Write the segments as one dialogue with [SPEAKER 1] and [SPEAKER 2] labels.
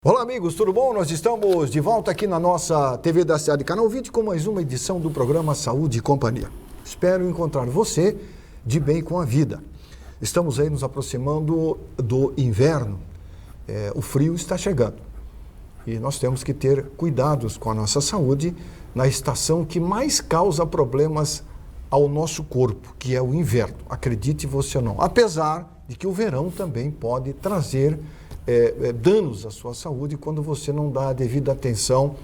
[SPEAKER 1] Olá amigos, tudo bom? Nós estamos de volta aqui na nossa TV da Cidade, Canal 20, com mais uma edição do programa Saúde e Companhia. Espero encontrar você de bem com a vida. Estamos aí nos aproximando do inverno, o frio está chegando e nós temos que ter cuidados com a nossa saúde na estação que mais causa problemas ao nosso corpo, que é o inverno, acredite você ou não. Apesar de que o verão também pode trazer danos à sua saúde quando você não dá a devida atenção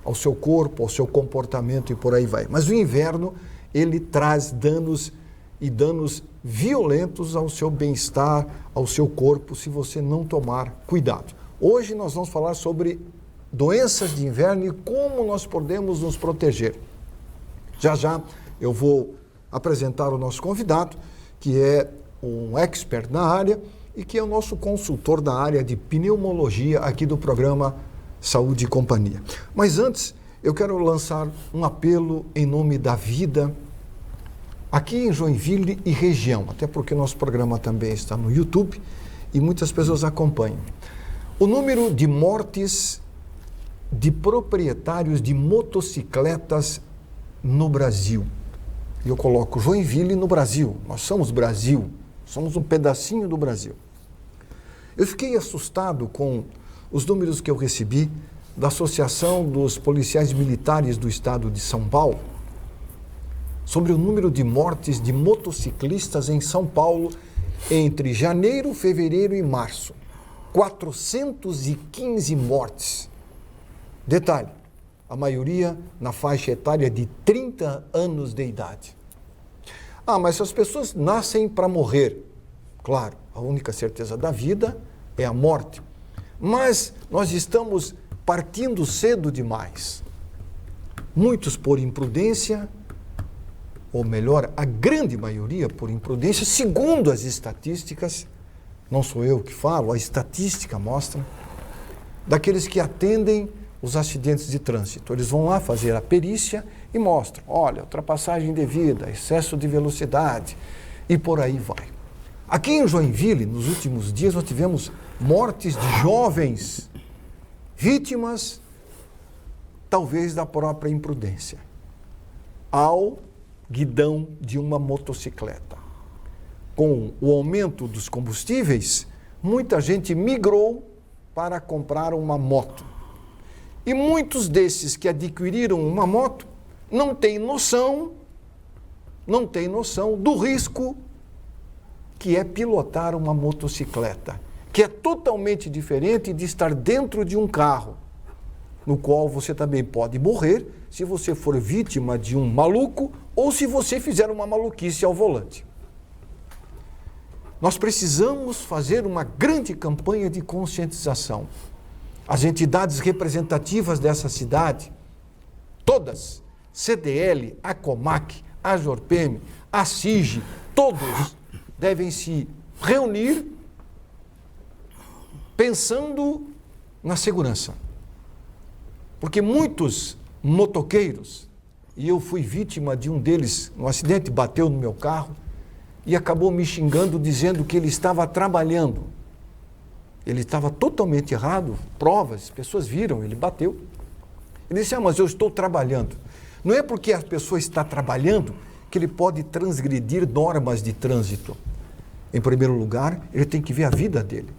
[SPEAKER 1] ao seu corpo, ao seu comportamento e por aí vai. Mas o inverno, ele traz danos e danos violentos ao seu bem-estar, ao seu corpo, se você não tomar cuidado. Hoje nós vamos falar sobre doenças de inverno e como nós podemos nos proteger. Já já eu vou apresentar o nosso convidado, que é um expert na área, e que é o nosso consultor da área de pneumologia aqui do programa Saúde e Companhia. Mas antes, eu quero lançar um apelo em nome da vida aqui em Joinville e região, até porque nosso programa também está no YouTube e muitas pessoas acompanham. O número de mortes de proprietários de motocicletas no Brasil. E eu coloco Joinville no Brasil. Nós somos Brasil. Somos um pedacinho do Brasil. Eu fiquei assustado com os números que eu recebi da Associação dos Policiais Militares do Estado de São Paulo sobre o número de mortes de motociclistas em São Paulo entre janeiro, fevereiro e março. 415 mortes. Detalhe, a maioria na faixa etária de 30 anos de idade. Ah, mas as pessoas nascem para morrer. Claro, a única certeza da vida é a morte. Mas nós estamos partindo cedo demais. Muitos por imprudência, ou melhor, a grande maioria por imprudência, segundo as estatísticas, não sou eu que falo, a estatística mostra, daqueles que atendem os acidentes de trânsito. Eles vão lá fazer a perícia e mostram, olha, ultrapassagem indevida, excesso de velocidade e por aí vai. Aqui em Joinville, nos últimos dias, nós tivemos mortes de jovens, vítimas, talvez da própria imprudência, ao guidão de uma motocicleta. Com o aumento dos combustíveis, muita gente migrou para comprar uma moto. E muitos desses que adquiriram uma moto não têm noção do risco que é pilotar uma motocicleta, que é totalmente diferente de estar dentro de um carro, no qual você também pode morrer se você for vítima de um maluco ou se você fizer uma maluquice ao volante. Nós precisamos fazer uma grande campanha de conscientização. As entidades representativas dessa cidade, todas, CDL, a Comac, a Jorpem, a CIG, todos devem se reunir pensando na segurança. Porque muitos motoqueiros, e eu fui vítima de um deles, um acidente bateu no meu carro e acabou me xingando dizendo que ele estava trabalhando. Ele estava totalmente errado, provas, pessoas viram, ele bateu. Ele disse, mas eu estou trabalhando. Não é porque a pessoa está trabalhando que ele pode transgredir normas de trânsito. Em primeiro lugar, ele tem que ver a vida dele.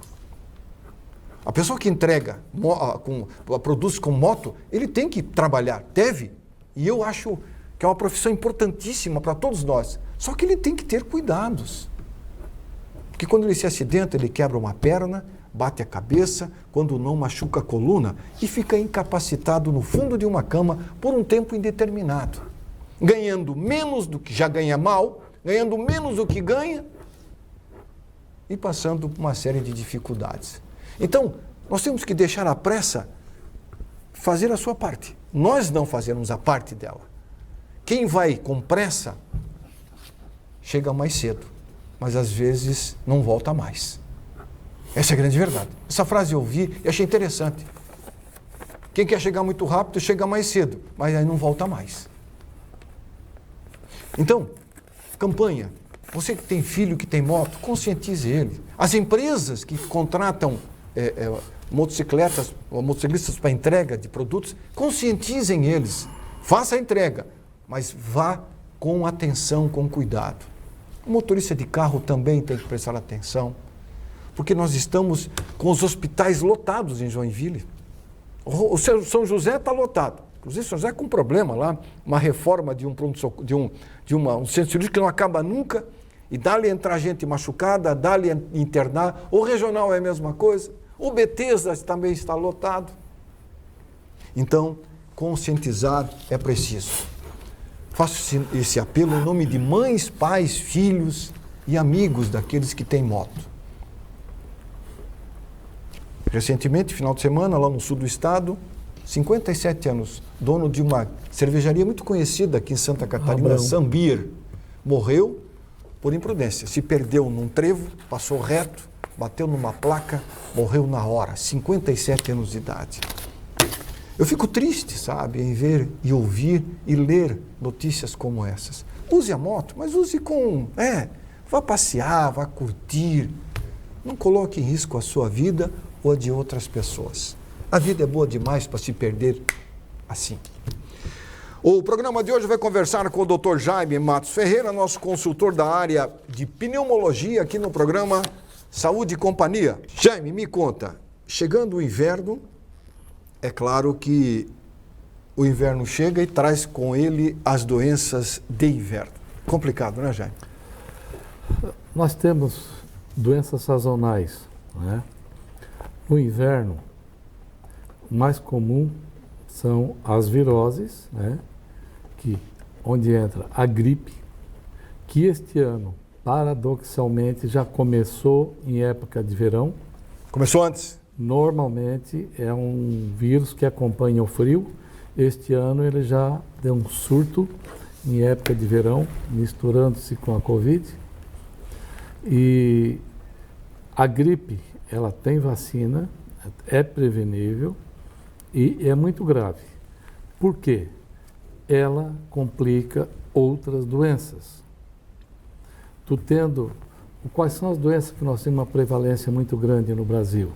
[SPEAKER 1] A pessoa que produz com moto, ele tem que trabalhar, deve. E eu acho que é uma profissão importantíssima para todos nós. Só que ele tem que ter cuidados. Porque quando ele se acidenta, ele quebra uma perna, bate a cabeça, quando não machuca a coluna e fica incapacitado no fundo de uma cama por um tempo indeterminado. Ganhando menos do que já ganha mal, ganhando menos do que ganha e passando por uma série de dificuldades. Então, nós temos que deixar a pressa fazer a sua parte. Nós não fazemos a parte dela. Quem vai com pressa chega mais cedo, mas às vezes não volta mais. Essa é a grande verdade. Essa frase eu ouvi e achei interessante. Quem quer chegar muito rápido, chega mais cedo, mas aí não volta mais. Então, campanha. Você que tem filho que tem moto, conscientize ele. As empresas que contratam motociclistas para entrega de produtos, conscientizem eles, faça a entrega, mas vá com atenção, com cuidado. O motorista de carro também tem que prestar atenção, porque nós estamos com os hospitais lotados em Joinville. O São José está lotado. Inclusive, São José com problema lá, uma reforma de um um centro cirúrgico que não acaba nunca, e dá-lhe entrar gente machucada, dá-lhe internar. O regional é a mesma coisa. O Bethesda também está lotado. Então, conscientizar é preciso. Faço esse apelo em nome de mães, pais, filhos e amigos daqueles que têm moto. Recentemente, final de semana, lá no sul do estado, 57 anos, dono de uma cervejaria muito conhecida aqui em Santa Catarina, Sambir, morreu por imprudência. Se perdeu num trevo, passou reto, bateu numa placa, morreu na hora, 57 anos de idade. Eu fico triste, sabe, em ver e ouvir e ler notícias como essas. Use a moto, mas use vá passear, vá curtir. Não coloque em risco a sua vida ou a de outras pessoas. A vida é boa demais para se perder assim. O programa de hoje vai conversar com o Dr. Jaime Matos Ferreira, nosso consultor da área de pneumologia aqui no programa Saúde e Companhia. Jaime, me conta, chegando o inverno, é claro que o inverno chega e traz com ele as doenças de inverno. Complicado, né, Jaime?
[SPEAKER 2] Nós temos doenças sazonais, né? No inverno, o mais comum são as viroses, né? Onde entra a gripe, que este ano, paradoxalmente, já começou em época de verão.
[SPEAKER 1] Começou antes?
[SPEAKER 2] Normalmente é um vírus que acompanha o frio. Este ano ele já deu um surto em época de verão, misturando-se com a Covid. E a gripe, ela tem vacina, é prevenível e é muito grave. Por quê? Ela complica outras doenças. Quais são as doenças que nós temos uma prevalência muito grande no Brasil?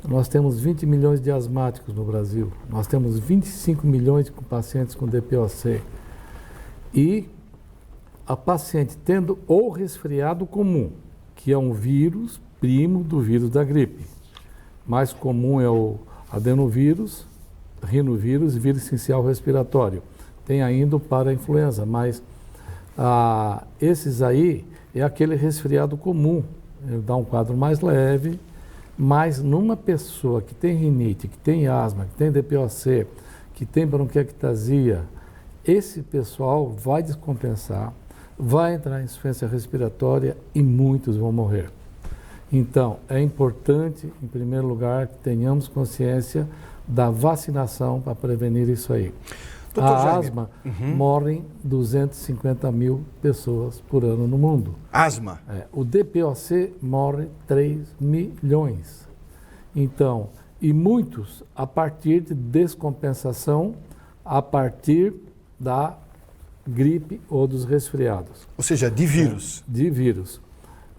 [SPEAKER 2] Nós temos 20 milhões de asmáticos no Brasil, nós temos 25 milhões de pacientes com DPOC. E a paciente tendo ou resfriado comum, que é um vírus primo do vírus da gripe. Mais comum é o adenovírus, rinovírus e vírus essencial respiratório. Tem ainda o para-influenza, mas esses aí é aquele resfriado comum, ele dá um quadro mais leve, mas numa pessoa que tem rinite, que tem asma, que tem DPOC, que tem bronquiectasia, esse pessoal vai descompensar, vai entrar em insuficiência respiratória e muitos vão morrer. Então, é importante, em primeiro lugar, que tenhamos consciência da vacinação para prevenir isso aí.
[SPEAKER 1] Doutor
[SPEAKER 2] a asma, morrem 250 mil pessoas por ano no mundo.
[SPEAKER 1] Asma?
[SPEAKER 2] O DPOC morre 3 milhões. Então, e muitos a partir de descompensação, a partir da gripe ou dos resfriados.
[SPEAKER 1] Ou seja, de vírus.
[SPEAKER 2] De vírus.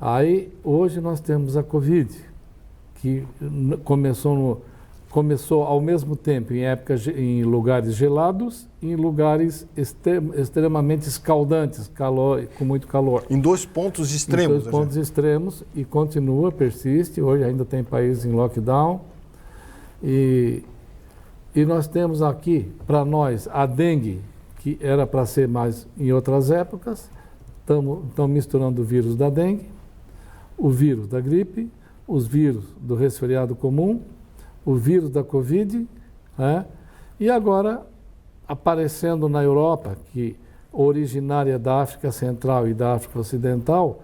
[SPEAKER 2] Aí, hoje nós temos a Covid, que começou ao mesmo tempo em lugares gelados e em lugares extremamente escaldantes, com muito calor.
[SPEAKER 1] Em dois pontos extremos.
[SPEAKER 2] Em dois pontos extremos e continua, persiste. Hoje ainda tem países em lockdown. E nós temos aqui, para nós, a dengue, que era para ser mais em outras épocas. Estão misturando o vírus da dengue, o vírus da gripe, os vírus do resfriado comum, o vírus da Covid, e agora aparecendo na Europa, que originária da África Central e da África Ocidental,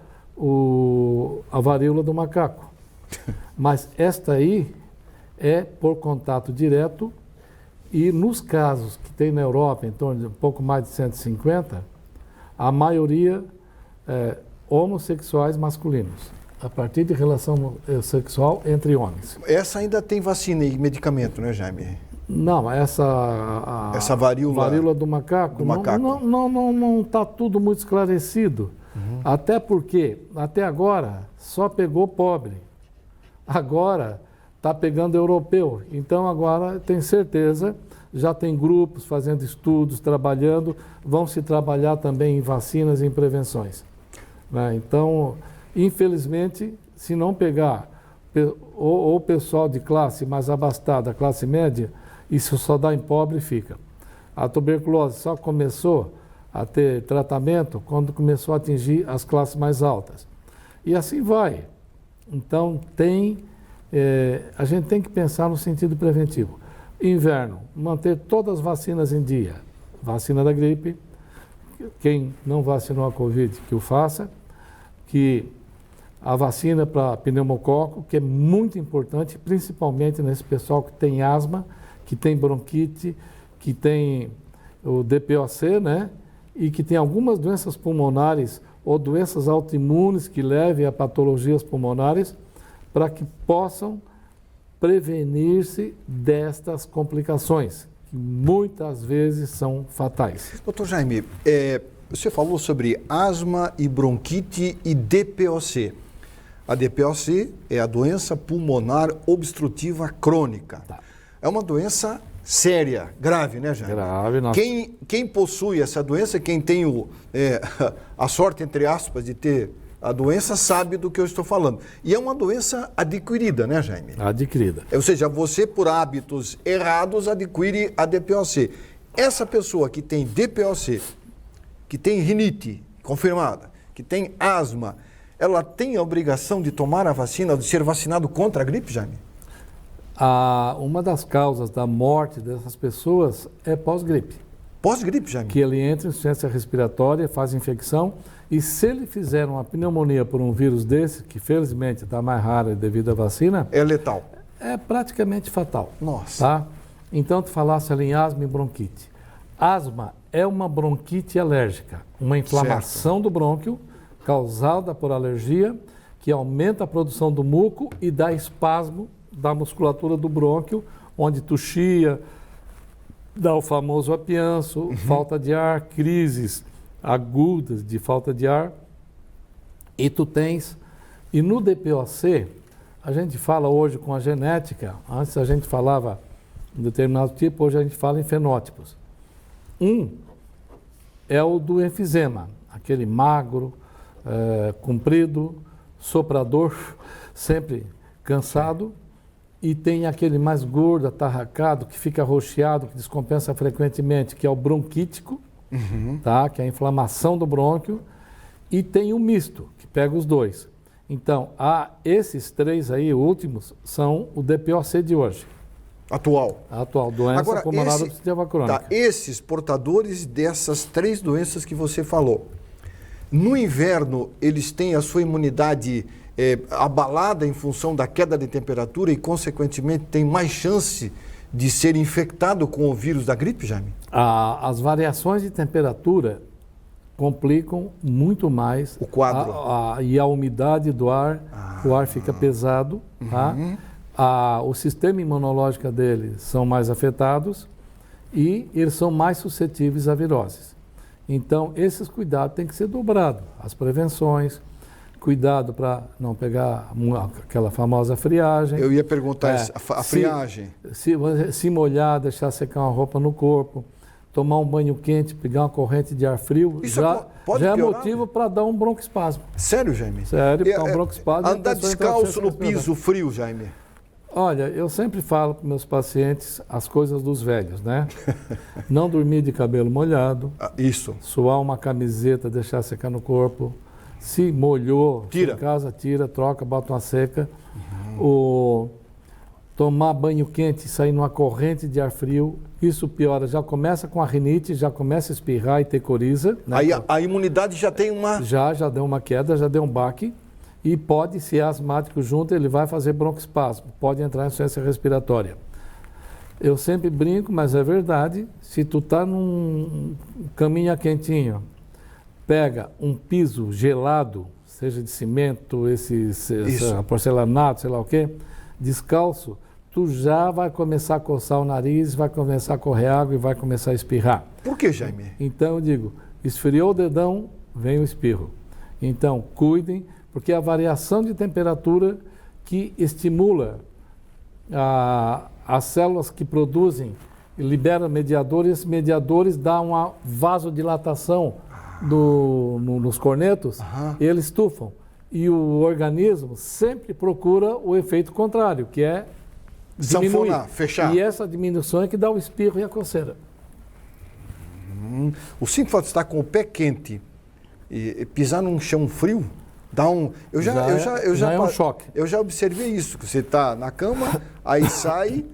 [SPEAKER 2] a varíola do macaco. Mas esta aí é por contato direto e nos casos que tem na Europa, em torno de um pouco mais de 150, a maioria homossexuais masculinos, a partir de relação sexual entre homens.
[SPEAKER 1] Essa ainda tem vacina e medicamento, né, Jaime?
[SPEAKER 2] Não, essa varíola do macaco, não está tudo muito esclarecido. Até porque, até agora, só pegou pobre. Agora, está pegando europeu. Então agora tem certeza, já tem grupos fazendo estudos, trabalhando, vão se trabalhar também em vacinas e em prevenções. Né? Então, infelizmente, se não pegar ou o pessoal de classe mais abastada, classe média, isso só dá em pobre e fica. A tuberculose só começou a ter tratamento quando começou a atingir as classes mais altas. E assim vai. Então, a gente tem que pensar no sentido preventivo. Inverno, manter todas as vacinas em dia. Vacina da gripe, quem não vacinou a Covid, que o faça. Que a vacina para pneumococo, que é muito importante, principalmente nesse pessoal que tem asma, que tem bronquite, que tem o DPOC, né? E que tem algumas doenças pulmonares ou doenças autoimunes que levem a patologias pulmonares, para que possam prevenir-se destas complicações, que muitas vezes são fatais.
[SPEAKER 1] Doutor Jaime, você falou sobre asma e bronquite e DPOC. A DPOC é a doença pulmonar obstrutiva crônica. Tá. É uma doença séria, grave, né, Jaime?
[SPEAKER 2] Grave. Nossa.
[SPEAKER 1] Quem possui essa doença, quem tem a sorte, entre aspas, de ter a doença, sabe do que eu estou falando. E é uma doença adquirida, né, Jaime?
[SPEAKER 2] Adquirida.
[SPEAKER 1] Ou seja, você, por hábitos errados, adquire a DPOC. Essa pessoa que tem DPOC, que tem rinite confirmada, que tem asma, ela tem a obrigação de tomar a vacina, de ser vacinado contra a gripe, Jaime?
[SPEAKER 2] Uma das causas da morte dessas pessoas é pós-gripe.
[SPEAKER 1] Pós-gripe, Jaime?
[SPEAKER 2] Que ele entra em insuficiência respiratória, faz infecção, e se ele fizer uma pneumonia por um vírus desse, que felizmente está mais rara devido à vacina...
[SPEAKER 1] É letal.
[SPEAKER 2] É praticamente fatal.
[SPEAKER 1] Nossa.
[SPEAKER 2] Tá? Então, tu falasse ali em asma e bronquite. Asma é uma bronquite alérgica, uma inflamação do brônquio causada por alergia, que aumenta a produção do muco e dá espasmo da musculatura do brônquio, onde tu chia, dá o famoso apianço, falta de ar, crises agudas de falta de ar. E no DPOC, a gente fala hoje com a genética, antes a gente falava em determinado tipo, hoje a gente fala em fenótipos. É o do enfisema, aquele magro, comprido, soprador, sempre cansado, e tem aquele mais gordo, atarracado, que fica roxeado, que descompensa frequentemente, que é o bronquítico, tá? Que é a inflamação do brônquio, e tem o misto, que pega os dois. Então, esses três aí, últimos, são o DPOC de hoje.
[SPEAKER 1] Atual,
[SPEAKER 2] doença pulmonar obstrutiva crônica.
[SPEAKER 1] Tá, esses portadores dessas três doenças que você falou, no inverno eles têm a sua imunidade abalada em função da queda de temperatura e, consequentemente, tem mais chance de ser infectado com o vírus da gripe, Jaime?
[SPEAKER 2] As variações de temperatura complicam muito mais
[SPEAKER 1] o quadro.
[SPEAKER 2] E a umidade do ar, o ar fica pesado, tá? O sistema imunológico deles são mais afetados e eles são mais suscetíveis a viroses. Então, esses cuidados têm que ser dobrados. As prevenções, cuidado para não pegar aquela famosa friagem.
[SPEAKER 1] Eu ia perguntar a friagem.
[SPEAKER 2] Se molhar, deixar secar uma roupa no corpo, tomar um banho quente, pegar uma corrente de ar frio,
[SPEAKER 1] isso pode
[SPEAKER 2] já é
[SPEAKER 1] piorar,
[SPEAKER 2] motivo para dar um broncoespasmo.
[SPEAKER 1] Sério, Jaime?
[SPEAKER 2] Sério, para um broncoespasmo.
[SPEAKER 1] Andar descalço no piso frio, Jaime?
[SPEAKER 2] Olha, eu sempre falo para meus pacientes as coisas dos velhos, né? Não dormir de cabelo molhado.
[SPEAKER 1] Isso.
[SPEAKER 2] Suar uma camiseta, deixar secar no corpo. Se molhou,
[SPEAKER 1] tira.
[SPEAKER 2] Em casa, tira, troca, bota uma seca. Tomar banho quente e sair numa corrente de ar frio, isso piora. Já começa com a rinite, já começa a espirrar e ter coriza. Né?
[SPEAKER 1] Aí a imunidade já tem uma...
[SPEAKER 2] Já deu uma queda, já deu um baque. E pode, se é asmático junto, ele vai fazer broncoespasmo. Pode entrar em insuficiência respiratória. Eu sempre brinco, mas é verdade. Se tu está num caminho quentinho, pega um piso gelado, seja de cimento, porcelanato, sei lá o quê, descalço, tu já vai começar a coçar o nariz, vai começar a correr água e vai começar a espirrar.
[SPEAKER 1] Por que, Jaime?
[SPEAKER 2] Então eu digo, esfriou o dedão, vem o espirro. Então, cuidem, porque é a variação de temperatura que estimula as células que produzem e liberam mediadores, esses mediadores dão uma vasodilatação nos cornetos e eles estufam. E o organismo sempre procura o efeito contrário, que é diminuir.
[SPEAKER 1] Sanfonar, fechar.
[SPEAKER 2] E essa diminuição é que dá o espirro e a coceira.
[SPEAKER 1] O simples fato de estar com o pé quente e pisar num chão frio, dá um...
[SPEAKER 2] Já é um choque.
[SPEAKER 1] Eu já observei isso, que você está na cama, aí sai...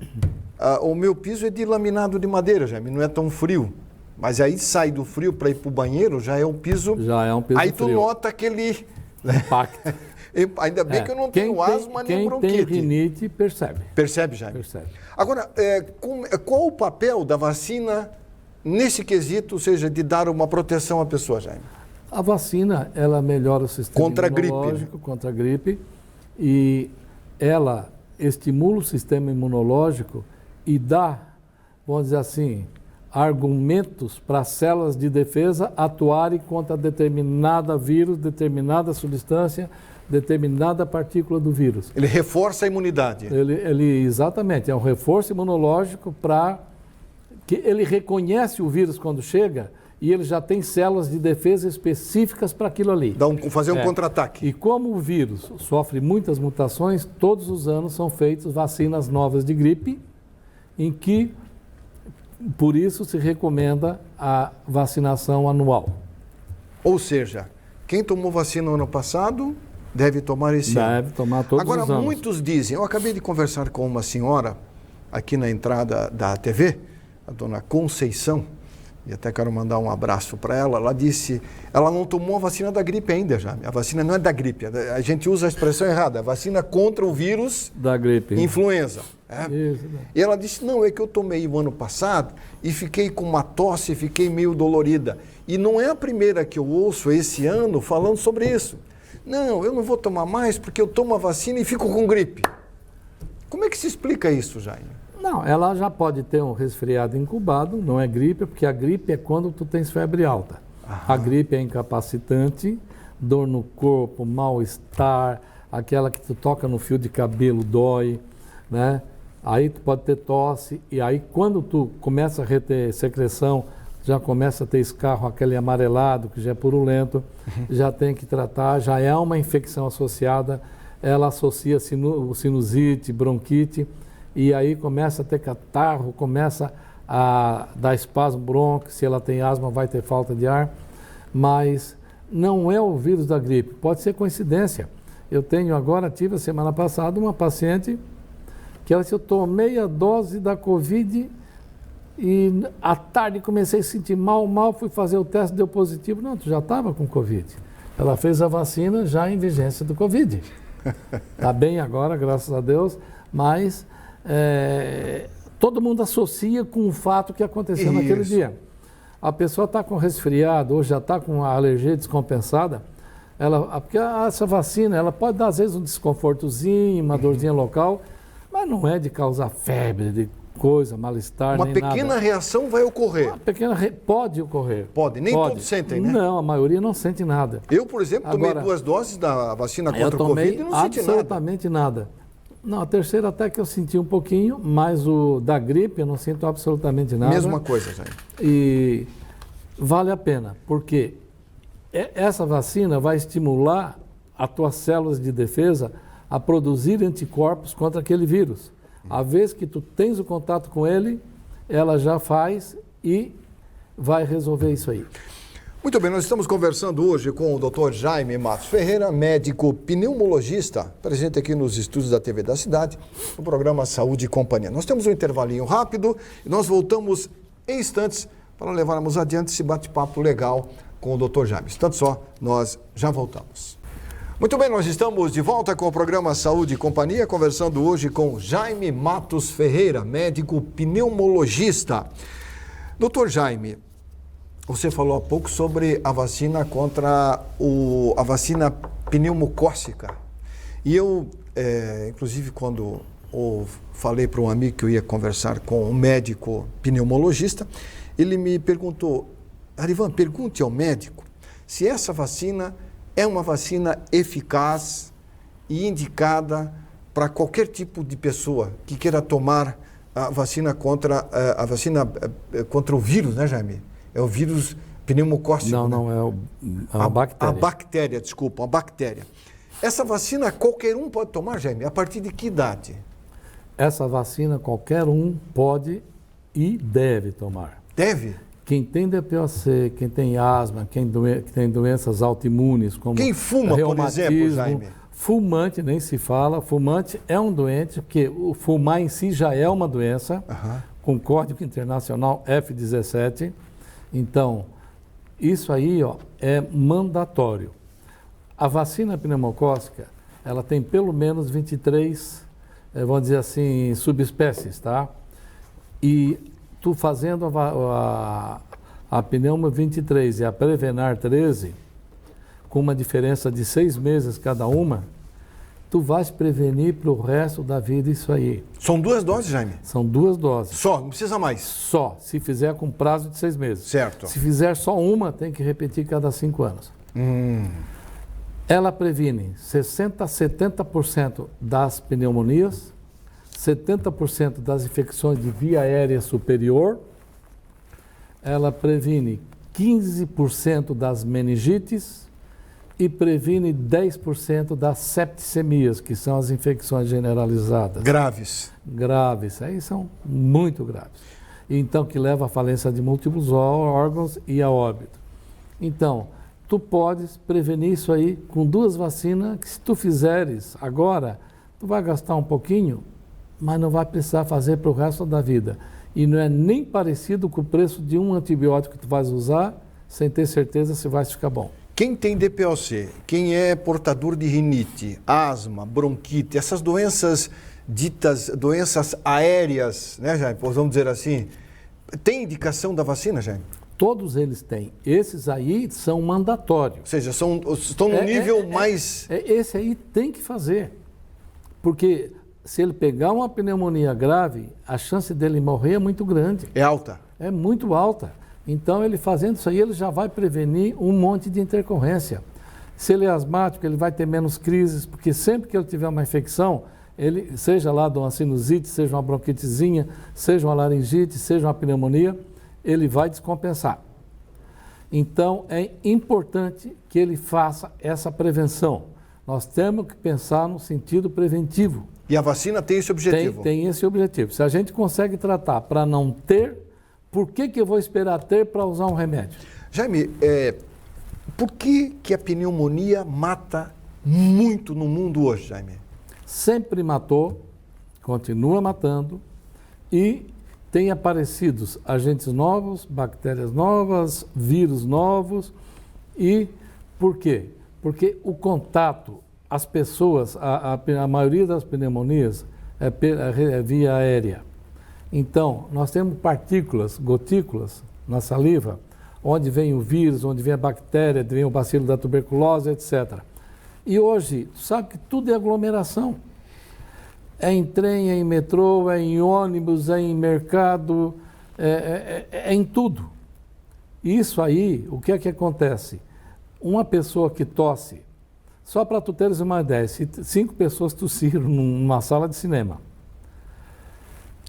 [SPEAKER 1] o meu piso é de laminado de madeira, já não é tão frio. Mas aí sai do frio para ir para o banheiro, já é um piso...
[SPEAKER 2] Já é um piso
[SPEAKER 1] aí
[SPEAKER 2] frio.
[SPEAKER 1] tu nota aquele...
[SPEAKER 2] Impacto.
[SPEAKER 1] Ainda bem que eu não tenho asma nem bronquite.
[SPEAKER 2] Quem tem rinite percebe.
[SPEAKER 1] Percebe, Jaime?
[SPEAKER 2] Percebe.
[SPEAKER 1] Agora, qual o papel da vacina nesse quesito, ou seja, de dar uma proteção à pessoa, Jaime?
[SPEAKER 2] A vacina, ela melhora o sistema imunológico, contra a gripe, e ela estimula o sistema imunológico e dá, vamos dizer assim, argumentos para as células de defesa atuarem contra determinada vírus, determinada substância, determinada partícula do vírus.
[SPEAKER 1] Ele reforça a imunidade.
[SPEAKER 2] Exatamente, é um reforço imunológico para que ele reconhece o vírus quando chega e ele já tem células de defesa específicas para aquilo ali.
[SPEAKER 1] Fazer um contra-ataque.
[SPEAKER 2] E como o vírus sofre muitas mutações, todos os anos são feitas vacinas novas de gripe, em que, por isso, se recomenda a vacinação anual.
[SPEAKER 1] Ou seja, quem tomou vacina no ano passado deve tomar esse ano.
[SPEAKER 2] Deve tomar todos os anos.
[SPEAKER 1] Agora, muitos dizem, eu acabei de conversar com uma senhora aqui na entrada da TV, a dona Conceição, e até quero mandar um abraço para ela. Ela disse, ela não tomou a vacina da gripe ainda, já. A vacina não é da gripe, a gente usa a expressão errada, a vacina contra o vírus
[SPEAKER 2] da gripe,
[SPEAKER 1] influenza.
[SPEAKER 2] Isso,
[SPEAKER 1] E ela disse, não, é que eu tomei o ano passado e fiquei com uma tosse, fiquei meio dolorida. E não é a primeira que eu ouço esse ano falando sobre isso. Não, eu não vou tomar mais porque eu tomo a vacina e fico com gripe. Como é que se explica isso, Jaime?
[SPEAKER 2] Não, ela já pode ter um resfriado incubado, não é gripe, porque a gripe é quando tu tens febre alta. A gripe é incapacitante, dor no corpo, mal-estar, aquela que tu toca no fio de cabelo dói, né? Aí tu pode ter tosse, e aí quando tu começa a reter secreção, já começa a ter escarro, aquele amarelado, que já é purulento, já tem que tratar, já é uma infecção associada, ela associa sinusite, bronquite, e aí começa a ter catarro, começa a dar espasmo bronco, se ela tem asma vai ter falta de ar, mas não é o vírus da gripe, pode ser coincidência. Eu tive a semana passada uma paciente que ela disse, eu tomei a dose da Covid e à tarde comecei a sentir mal, fui fazer o teste, deu positivo. Não, tu já estava com Covid. Ela fez a vacina já em vigência do Covid. Está bem agora, graças a Deus, mas todo mundo associa com o fato que aconteceu naquele dia. A pessoa está com resfriado ou já está com a alergia descompensada, porque essa vacina ela pode dar às vezes um desconfortozinho, uma dorzinha local, mas não é de causar febre, de coisa, mal-estar, nem nada.
[SPEAKER 1] Uma pequena reação vai ocorrer.
[SPEAKER 2] Uma pequena pode ocorrer.
[SPEAKER 1] Pode, nem todos sentem, né?
[SPEAKER 2] Não, a maioria não sente nada.
[SPEAKER 1] Eu, por exemplo, tomei 2 doses da vacina contra o Covid e não senti
[SPEAKER 2] absolutamente nada. Não, a terceira até que eu senti um pouquinho, mas o da gripe eu não sinto absolutamente nada.
[SPEAKER 1] Mesma coisa, Jaime.
[SPEAKER 2] E vale a pena, porque essa vacina vai estimular as tuas células de defesa a produzir anticorpos contra aquele vírus. A vez que tu tens o contato com ele, ela já faz e vai resolver isso aí.
[SPEAKER 1] Muito bem, nós estamos conversando hoje com o Dr. Jaime Matos Ferreira, médico pneumologista, presente aqui nos estúdios da TV da Cidade, no programa Saúde e Companhia. Nós temos um intervalinho rápido e nós voltamos em instantes para levarmos adiante esse bate-papo legal com o Dr. Jaime. Tanto só, nós já voltamos. Muito bem, nós estamos de volta com o programa Saúde e Companhia, conversando hoje com Jaime Matos Ferreira, médico pneumologista. Doutor Jaime, você falou há pouco sobre a vacina contra a vacina pneumocócica. E eu, inclusive, quando falei para um amigo que eu ia conversar com um médico pneumologista, ele me perguntou, Arivan, pergunte ao médico se essa vacina é uma vacina eficaz e indicada para qualquer tipo de pessoa que queira tomar a vacina contra o vírus, né, Jaime? É o vírus pneumocócico.
[SPEAKER 2] Não,
[SPEAKER 1] né?
[SPEAKER 2] não, é a bactéria.
[SPEAKER 1] A bactéria, desculpa, a bactéria. Essa vacina qualquer um pode tomar, Jaime? A partir de que idade?
[SPEAKER 2] Essa vacina qualquer um pode e deve tomar.
[SPEAKER 1] Deve?
[SPEAKER 2] Quem tem DPOC, quem tem asma, quem tem doenças autoimunes, como
[SPEAKER 1] quem fuma, por exemplo, Jaime?
[SPEAKER 2] Fumante nem se fala. Fumante é um doente, porque o fumar em si já é uma doença, com Código Internacional F17. Então, isso aí é mandatório. A vacina pneumocócica, ela tem pelo menos 23, vamos dizer assim, subespécies, tá? E tu fazendo a pneuma 23 e a Prevenar 13, com uma diferença de 6 meses cada uma, tu vais prevenir para o resto da vida isso aí.
[SPEAKER 1] São 2 doses, Jaime?
[SPEAKER 2] São 2 doses.
[SPEAKER 1] Só, não precisa mais?
[SPEAKER 2] Só, se fizer com prazo de 6 meses.
[SPEAKER 1] Certo.
[SPEAKER 2] Se fizer só uma, tem que repetir cada 5 anos. Ela previne 60% a 70% das pneumonias, 70% das infecções de via aérea superior, ela previne 15% das meningites e previne 10% das septicemias, que são as infecções generalizadas.
[SPEAKER 1] Graves.
[SPEAKER 2] Graves, aí são muito graves. Então, que leva à falência de múltiplos órgãos e a óbito. Então, tu podes prevenir isso aí com 2 vacinas, que se tu fizeres agora, tu vai gastar um pouquinho, mas não vai precisar fazer para o resto da vida. E não é nem parecido com o preço de um antibiótico que tu vais usar, sem ter certeza se vai ficar bom.
[SPEAKER 1] Quem tem DPOC, quem é portador de rinite, asma, bronquite, essas doenças ditas doenças aéreas, né, Jaime? Vamos dizer assim, tem indicação da vacina, Jaime?
[SPEAKER 2] Todos eles têm. Esses aí são mandatórios.
[SPEAKER 1] Ou seja, estão no nível mais...
[SPEAKER 2] Esse aí tem que fazer. Porque se ele pegar uma pneumonia grave, a chance dele morrer é muito grande.
[SPEAKER 1] É alta?
[SPEAKER 2] É muito alta. Então, ele fazendo isso aí, ele já vai prevenir um monte de intercorrência. Se ele é asmático, ele vai ter menos crises, porque sempre que ele tiver uma infecção, ele, seja lá de uma sinusite, seja uma bronquitezinha, seja uma laringite, seja uma pneumonia, ele vai descompensar. Então, é importante que ele faça essa prevenção. Nós temos que pensar no sentido preventivo.
[SPEAKER 1] E a vacina tem esse objetivo?
[SPEAKER 2] Tem esse objetivo. Se a gente consegue tratar para não ter, por que eu vou esperar ter para usar um remédio?
[SPEAKER 1] Jaime, por que a pneumonia mata muito no mundo hoje, Jaime?
[SPEAKER 2] Sempre matou, continua matando e tem aparecido agentes novos, bactérias novas, vírus novos. E por quê? Porque o contato, as pessoas, a maioria das pneumonias é via aérea. Então, nós temos partículas, gotículas na saliva, onde vem o vírus, onde vem a bactéria, onde vem o bacilo da tuberculose, etc. E hoje, sabe que tudo é aglomeração. É em trem, é em metrô, é em ônibus, é em mercado, é em tudo. Isso aí, o que é que acontece? Uma pessoa que tosse, só para tu teres uma ideia, se 5 pessoas tossiram numa sala de cinema,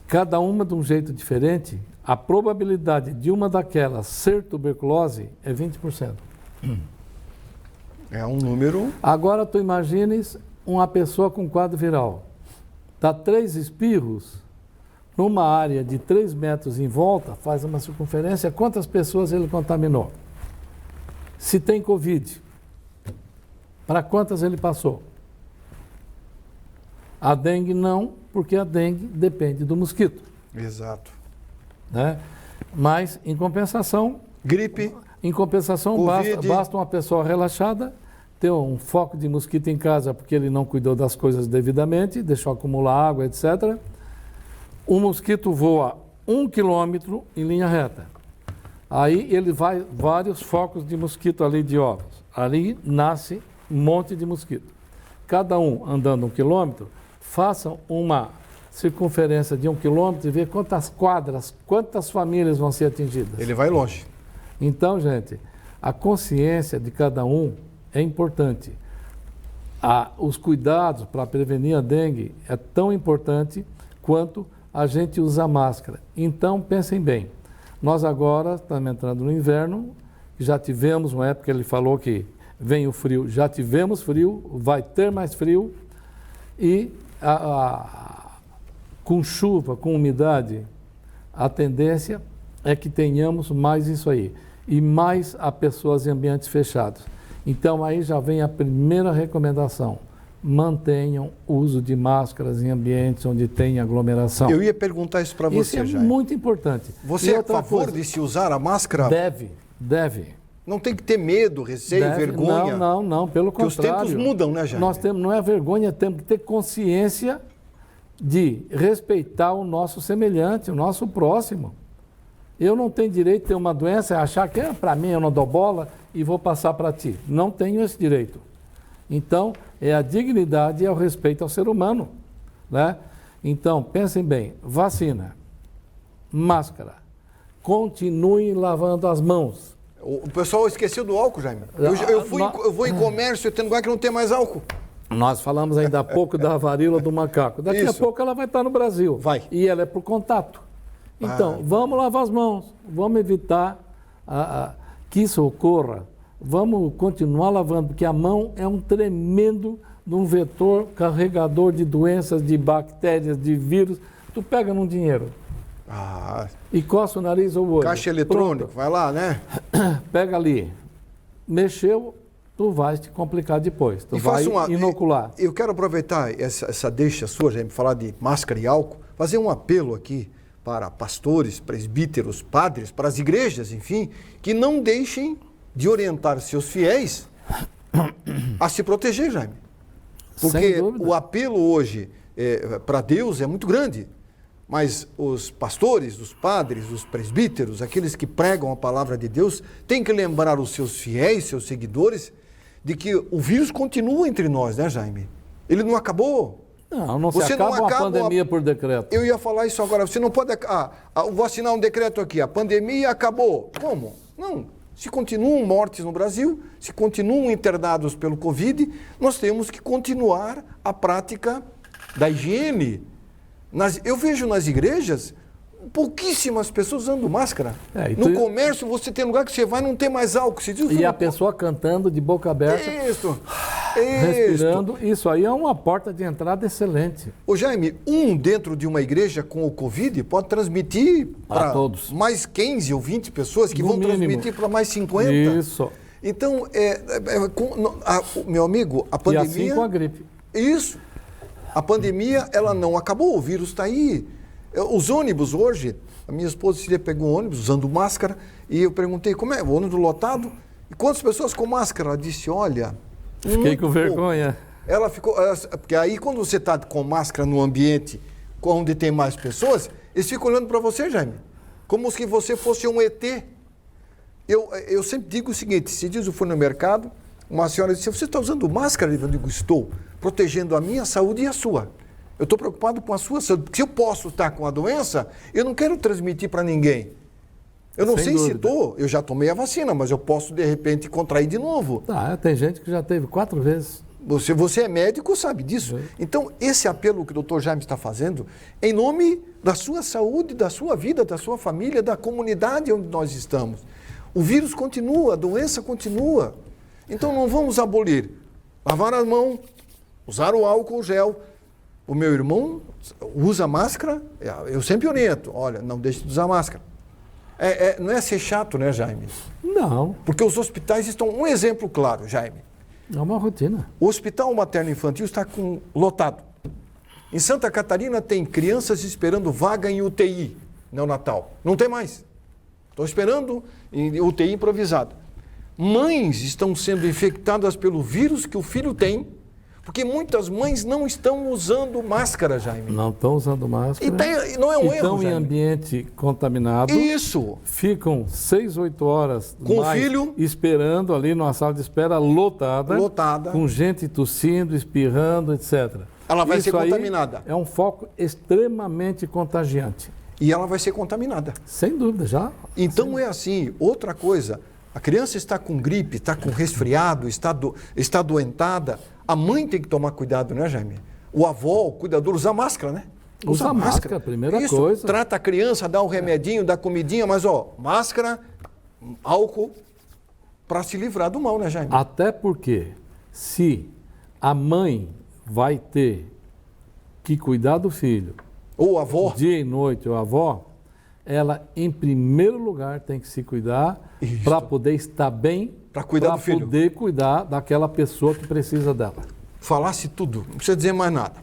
[SPEAKER 2] cada uma de um jeito diferente, a probabilidade de uma daquelas ser tuberculose é 20%.
[SPEAKER 1] É um número...
[SPEAKER 2] Agora tu imagines uma pessoa com quadro viral. Dá 3 espirros numa área de 3 metros em volta, faz uma circunferência, quantas pessoas ele contaminou? Se tem Covid, para quantas ele passou? A dengue não, porque a dengue depende do mosquito.
[SPEAKER 1] Exato.
[SPEAKER 2] Né? Mas, em compensação...
[SPEAKER 1] Gripe,
[SPEAKER 2] em compensação, basta uma pessoa relaxada, ter um foco de mosquito em casa porque ele não cuidou das coisas devidamente, deixou acumular água, etc. O mosquito voa 1 quilômetro em linha reta. Aí ele vai vários focos de mosquito ali de ovos. Ali nasce um monte de mosquito. Cada um andando 1 quilômetro, façam uma circunferência de 1 quilômetro e ver quantas quadras, quantas famílias vão ser atingidas.
[SPEAKER 1] ele vai longe.
[SPEAKER 2] Então, gente, a consciência de cada um é importante. os cuidados para prevenir a dengue é tão importante quanto a gente usar máscara. Então, pensem bem, nós agora estamos entrando no inverno, já tivemos uma época, ele falou que vem o frio, já tivemos frio, vai ter mais frio, e com chuva, com umidade, a tendência é que tenhamos mais isso aí, e mais a pessoas em ambientes fechados. Então, aí já vem a primeira recomendação. Mantenham o uso de máscaras em ambientes onde tem aglomeração.
[SPEAKER 1] Eu ia perguntar isso para você,
[SPEAKER 2] Isso é muito importante.
[SPEAKER 1] Você é a favor de se usar a máscara?
[SPEAKER 2] Deve.
[SPEAKER 1] Não tem que ter medo, receio, vergonha?
[SPEAKER 2] Não, pelo contrário.
[SPEAKER 1] Porque os tempos mudam, né, Jaime?
[SPEAKER 2] Nós temos, não é vergonha, temos que ter consciência de respeitar o nosso semelhante, o nosso próximo. Eu não tenho direito de ter uma doença e achar que para mim eu não dou bola e vou passar para ti. Não tenho esse direito. Então, é a dignidade e é o respeito ao ser humano, né? Então, pensem bem, vacina, máscara, continuem lavando as mãos.
[SPEAKER 1] O pessoal esqueceu do álcool, Jaime. Eu vou em comércio, tem lugar que não tem mais álcool.
[SPEAKER 2] Nós falamos ainda há pouco da varíola do macaco. Daqui a pouco ela vai estar no Brasil.
[SPEAKER 1] Vai.
[SPEAKER 2] E ela é por contato. Então, vamos lavar as mãos, vamos evitar que isso ocorra. Vamos continuar lavando, porque a mão é um tremendo vetor carregador de doenças, de bactérias, de vírus. Tu pega num dinheiro e coça o nariz ou o olho.
[SPEAKER 1] Caixa eletrônico, vai lá, né?
[SPEAKER 2] Pega ali, mexeu, tu vais te complicar depois, tu vai inocular.
[SPEAKER 1] Eu quero aproveitar essa deixa sua, Jaime, falar de máscara e álcool, fazer um apelo aqui para pastores, presbíteros, padres, para as igrejas, enfim, que não deixem de orientar seus fiéis a se proteger, Jaime. Porque o apelo hoje para Deus é muito grande, mas os pastores, os padres, os presbíteros, aqueles que pregam a palavra de Deus, têm que lembrar os seus fiéis, seus seguidores, de que o vírus continua entre nós, né, Jaime? Ele não acabou.
[SPEAKER 2] Não se acaba uma pandemia por decreto.
[SPEAKER 1] Eu ia falar isso agora. Você não pode... vou assinar um decreto aqui. A pandemia acabou. Como? Não. Se continuam mortes no Brasil, se continuam internados pelo Covid, nós temos que continuar a prática da higiene. Eu vejo nas igrejas pouquíssimas pessoas usando máscara. No comércio, você tem lugar que você vai e não tem mais álcool.
[SPEAKER 2] A pessoa cantando de boca aberta.
[SPEAKER 1] Isso.
[SPEAKER 2] Respirando, isso aí é uma porta de entrada excelente.
[SPEAKER 1] Ô Jaime, dentro de uma igreja com o Covid pode transmitir para todos mais 15 ou 20 pessoas que vão transmitir para mais 50.
[SPEAKER 2] Isso.
[SPEAKER 1] Então, meu amigo, a pandemia...
[SPEAKER 2] E assim com a gripe.
[SPEAKER 1] Isso. A pandemia, ela não acabou, o vírus está aí. Os ônibus hoje, a minha esposa pegou um ônibus usando máscara e eu perguntei, como é? O ônibus lotado? E quantas pessoas com máscara? Ela disse, olha...
[SPEAKER 2] Fiquei com vergonha.
[SPEAKER 1] Ela ficou... Porque aí quando você está com máscara no ambiente onde tem mais pessoas, eles ficam olhando para você, Jaime, como se você fosse um ET. Eu sempre digo o seguinte, se diz eu fui no mercado, uma senhora disse, você está usando máscara? Eu digo, estou, protegendo a minha saúde e a sua. Eu estou preocupado com a sua saúde, porque se eu posso estar com a doença, eu não quero transmitir para ninguém. Eu não sei se eu já tomei a vacina, mas eu posso, de repente, contrair de novo.
[SPEAKER 2] Tem gente que já teve 4 vezes.
[SPEAKER 1] Você é médico, sabe disso. Então, esse apelo que o Dr. Jaime está fazendo, em nome da sua saúde, da sua vida, da sua família, da comunidade onde nós estamos. O vírus continua, a doença continua. Então, não vamos abolir. Lavar as mãos, usar o álcool gel. O meu irmão usa máscara, eu sempre oriento, olha, não deixe de usar máscara. Não é ser chato, né, Jaime?
[SPEAKER 2] Não.
[SPEAKER 1] Porque os hospitais estão... Um exemplo claro, Jaime.
[SPEAKER 2] É uma rotina.
[SPEAKER 1] O Hospital Materno Infantil está lotado. Em Santa Catarina tem crianças esperando vaga em UTI neonatal. Não tem mais. Estão esperando em UTI improvisada. Mães estão sendo infectadas pelo vírus que o filho tem, porque muitas mães não estão usando máscara, Jaime.
[SPEAKER 2] Não estão usando máscara.
[SPEAKER 1] Não é um erro,
[SPEAKER 2] estão em ambiente contaminado.
[SPEAKER 1] Isso.
[SPEAKER 2] Ficam 6, 8 horas
[SPEAKER 1] com o filho
[SPEAKER 2] esperando ali numa sala de espera lotada. Com gente tossindo, espirrando, etc.
[SPEAKER 1] Ela vai ser contaminada.
[SPEAKER 2] É um foco extremamente contagiante.
[SPEAKER 1] E ela vai ser contaminada.
[SPEAKER 2] Sem dúvida, já.
[SPEAKER 1] Então é assim, outra coisa... A criança está com gripe, está com resfriado, está adoentada. A mãe tem que tomar cuidado, né, Jaime? O avô, o cuidador, usa máscara, né?
[SPEAKER 2] Usa máscara, primeira
[SPEAKER 1] Isso,
[SPEAKER 2] coisa.
[SPEAKER 1] trata a criança, dá um remedinho, dá comidinha, mas máscara, álcool, para se livrar do mal, né, Jaime?
[SPEAKER 2] Até porque, se a mãe vai ter que cuidar do filho,
[SPEAKER 1] Ou a avó.
[SPEAKER 2] dia e noite, ou a avó, ela, em primeiro lugar, tem que se cuidar para poder estar bem,
[SPEAKER 1] para cuidar do filho.
[SPEAKER 2] Para poder cuidar daquela pessoa que precisa dela.
[SPEAKER 1] Falasse tudo, não precisa dizer mais nada.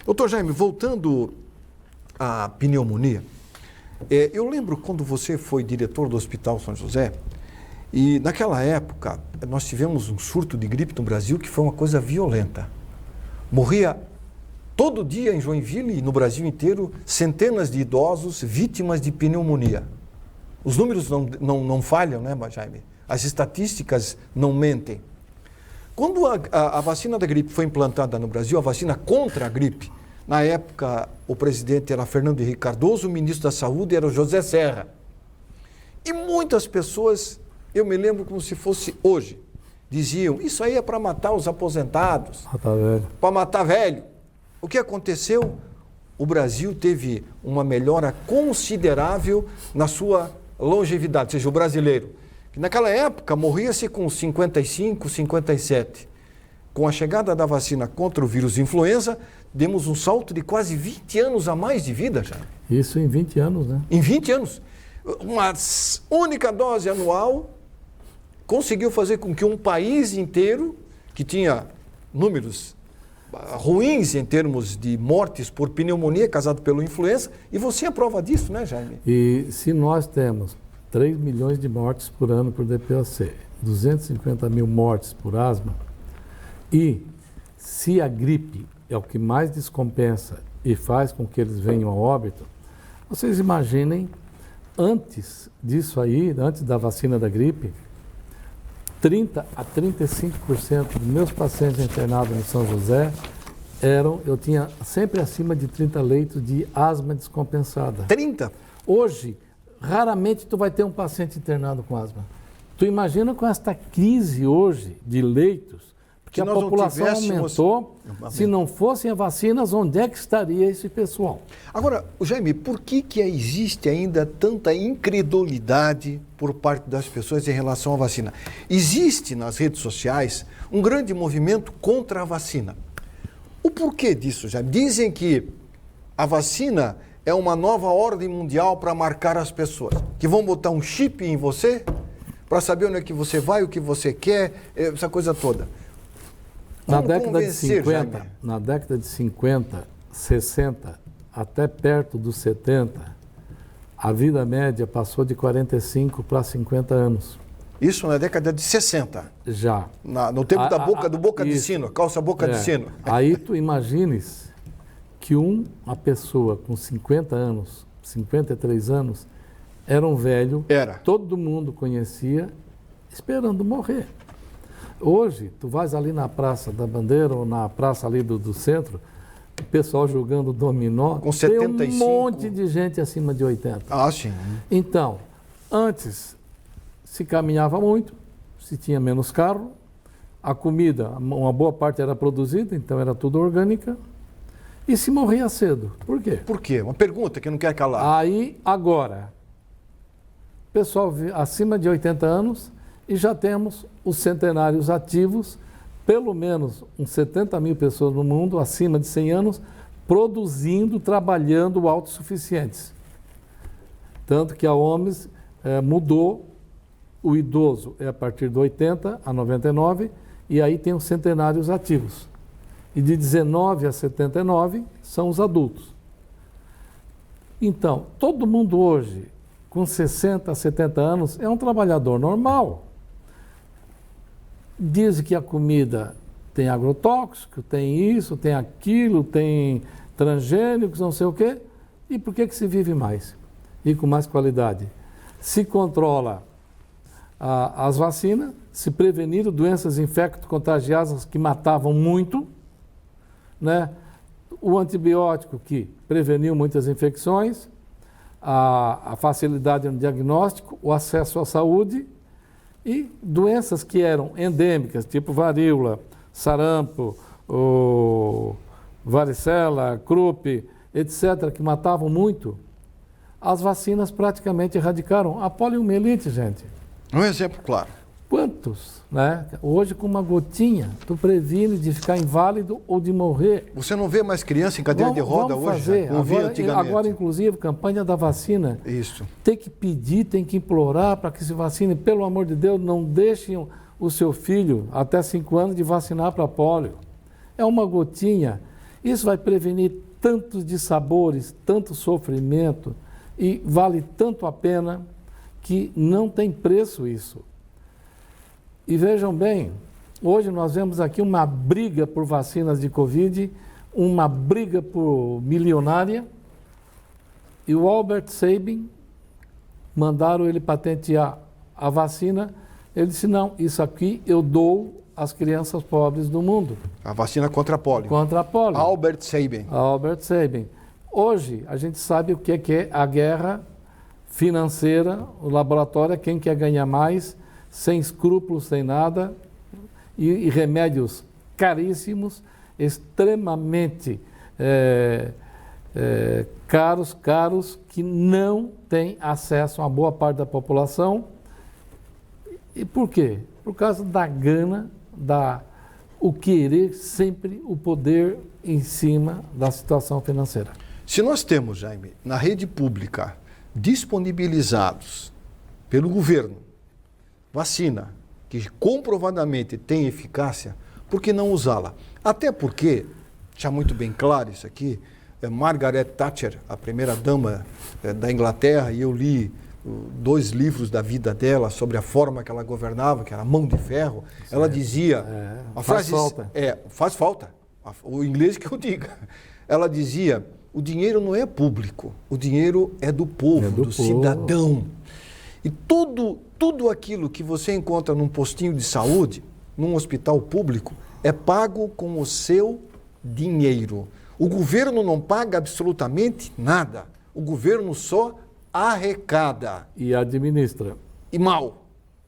[SPEAKER 1] Doutor Jaime, voltando à pneumonia, eu lembro quando você foi diretor do Hospital São José, e naquela época nós tivemos um surto de gripe no Brasil que foi uma coisa violenta. Morria todo dia em Joinville e no Brasil inteiro centenas de idosos vítimas de pneumonia. Os números não falham, né, Jaime? As estatísticas não mentem. Quando a vacina da gripe foi implantada no Brasil, a vacina contra a gripe, na época o presidente era Fernando Henrique Cardoso, o ministro da Saúde era o José Serra. E muitas pessoas, eu me lembro como se fosse hoje, diziam, isso aí é para matar os aposentados, para matar velho. O que aconteceu? O Brasil teve uma melhora considerável na sua longevidade, ou seja, o brasileiro. Naquela época, morria-se com 55, 57. Com a chegada da vacina contra o vírus influenza, demos um salto de quase 20 anos a mais de vida já.
[SPEAKER 2] Isso em 20 anos, né?
[SPEAKER 1] Em 20 anos. Uma única dose anual conseguiu fazer com que um país inteiro, que tinha números ruins em termos de mortes por pneumonia causada pelo influenza, e você é a prova disso, né, Jaime?
[SPEAKER 2] E se nós temos 3 milhões de mortes por ano por DPOC, 250 mil mortes por asma, e se a gripe é o que mais descompensa e faz com que eles venham a óbito, vocês imaginem, antes disso aí, antes da vacina da gripe, 30 a 35% dos meus pacientes internados no São José eu tinha sempre acima de 30 leitos de asma descompensada.
[SPEAKER 1] 30?
[SPEAKER 2] Hoje, raramente tu vai ter um paciente internado com asma. Tu imagina com esta crise hoje de leitos, porque a população aumentou, se não fossem as vacinas, onde é que estaria esse pessoal?
[SPEAKER 1] Agora, Jaime, por que existe ainda tanta incredulidade por parte das pessoas em relação à vacina? Existe nas redes sociais um grande movimento contra a vacina. O porquê disso, Jaime? Dizem que a vacina é uma nova ordem mundial para marcar as pessoas, que vão botar um chip em você para saber onde é que você vai, o que você quer, essa coisa toda.
[SPEAKER 2] Na década de 50, 60, até perto dos 70, a vida média passou de 45 para 50 anos.
[SPEAKER 1] Isso na década de 60?
[SPEAKER 2] Já.
[SPEAKER 1] No tempo do boca de sino, calça boca de sino.
[SPEAKER 2] Aí tu imagines que uma pessoa com 50 anos, 53 anos, era um velho, todo mundo conhecia, esperando morrer. Hoje, tu vais ali na Praça da Bandeira ou na praça ali do centro, o pessoal jogando dominó,
[SPEAKER 1] com 75.
[SPEAKER 2] Tem um monte de gente acima de 80.
[SPEAKER 1] Ah, sim.
[SPEAKER 2] Então, antes se caminhava muito, se tinha menos carro, a comida, uma boa parte era produzida, então era tudo orgânica, e se morria cedo. Por quê?
[SPEAKER 1] Por quê? Uma pergunta que não quer calar.
[SPEAKER 2] Aí, agora, pessoal acima de 80 anos, e já temos os centenários ativos, pelo menos uns 70 mil pessoas no mundo, acima de 100 anos, produzindo, trabalhando autossuficientes. Tanto que a OMS mudou, o idoso é a partir de 80 a 99, e aí tem os centenários ativos. E de 19 a 79 são os adultos. Então, todo mundo hoje, com 60 a 70 anos, é um trabalhador normal. Dizem que a comida tem agrotóxico, tem isso, tem aquilo, tem transgênicos, não sei o quê. E por que se vive mais? E com mais qualidade? Se controla as vacinas, se preveniram doenças infecto-contagiosas que matavam muito, né? O antibiótico que preveniu muitas infecções, a facilidade no diagnóstico, o acesso à saúde e doenças que eram endêmicas, tipo varíola, sarampo, o varicela, croup, etc., que matavam muito, as vacinas praticamente erradicaram. A poliomielite, gente.
[SPEAKER 1] Um exemplo claro.
[SPEAKER 2] Quantos, né? Hoje, com uma gotinha, tu previne de ficar inválido ou de morrer.
[SPEAKER 1] Você não vê mais criança em cadeira de roda
[SPEAKER 2] vamos
[SPEAKER 1] hoje?
[SPEAKER 2] fazer.
[SPEAKER 1] Como via antigamente.
[SPEAKER 2] Agora, inclusive, campanha da vacina.
[SPEAKER 1] Isso.
[SPEAKER 2] Tem que pedir, tem que implorar para que se vacine. Pelo amor de Deus, não deixem o seu filho, até 5 anos, de vacinar para pólio. É uma gotinha. Isso vai prevenir tantos dissabores, tanto sofrimento, e vale tanto a pena que não tem preço isso. E vejam bem, hoje nós vemos aqui uma briga por vacinas de Covid, uma briga por milionária, e o Albert Sabin, mandaram ele patentear a vacina, ele disse, não, isso aqui eu dou às crianças pobres do mundo.
[SPEAKER 1] A vacina contra a polio.
[SPEAKER 2] Contra a polio.
[SPEAKER 1] Albert Sabin.
[SPEAKER 2] Albert Sabin. Hoje, a gente sabe o que é a guerra financeira, o laboratório é quem quer ganhar mais, sem escrúpulos, sem nada, e remédios caríssimos, extremamente caros, que não têm acesso a uma boa parte da população. E por quê? Por causa da gana, o querer sempre o poder em cima da situação financeira.
[SPEAKER 1] Se nós temos, Jaime, na rede pública, disponibilizados pelo governo, vacina que comprovadamente tem eficácia, por que não usá-la? Até porque, já muito bem claro isso aqui, Margaret Thatcher, a primeira-dama da Inglaterra, e eu li 2 livros da vida dela sobre a forma que ela governava, que era mão de ferro, ela dizia...
[SPEAKER 2] faz falta.
[SPEAKER 1] Faz falta. O inglês que eu diga. Ela dizia, o dinheiro não é público, o dinheiro é do povo, do cidadão. E tudo aquilo que você encontra num postinho de saúde, num hospital público, é pago com o seu dinheiro. O governo não paga absolutamente nada. O governo só arrecada.
[SPEAKER 2] E administra.
[SPEAKER 1] E mal.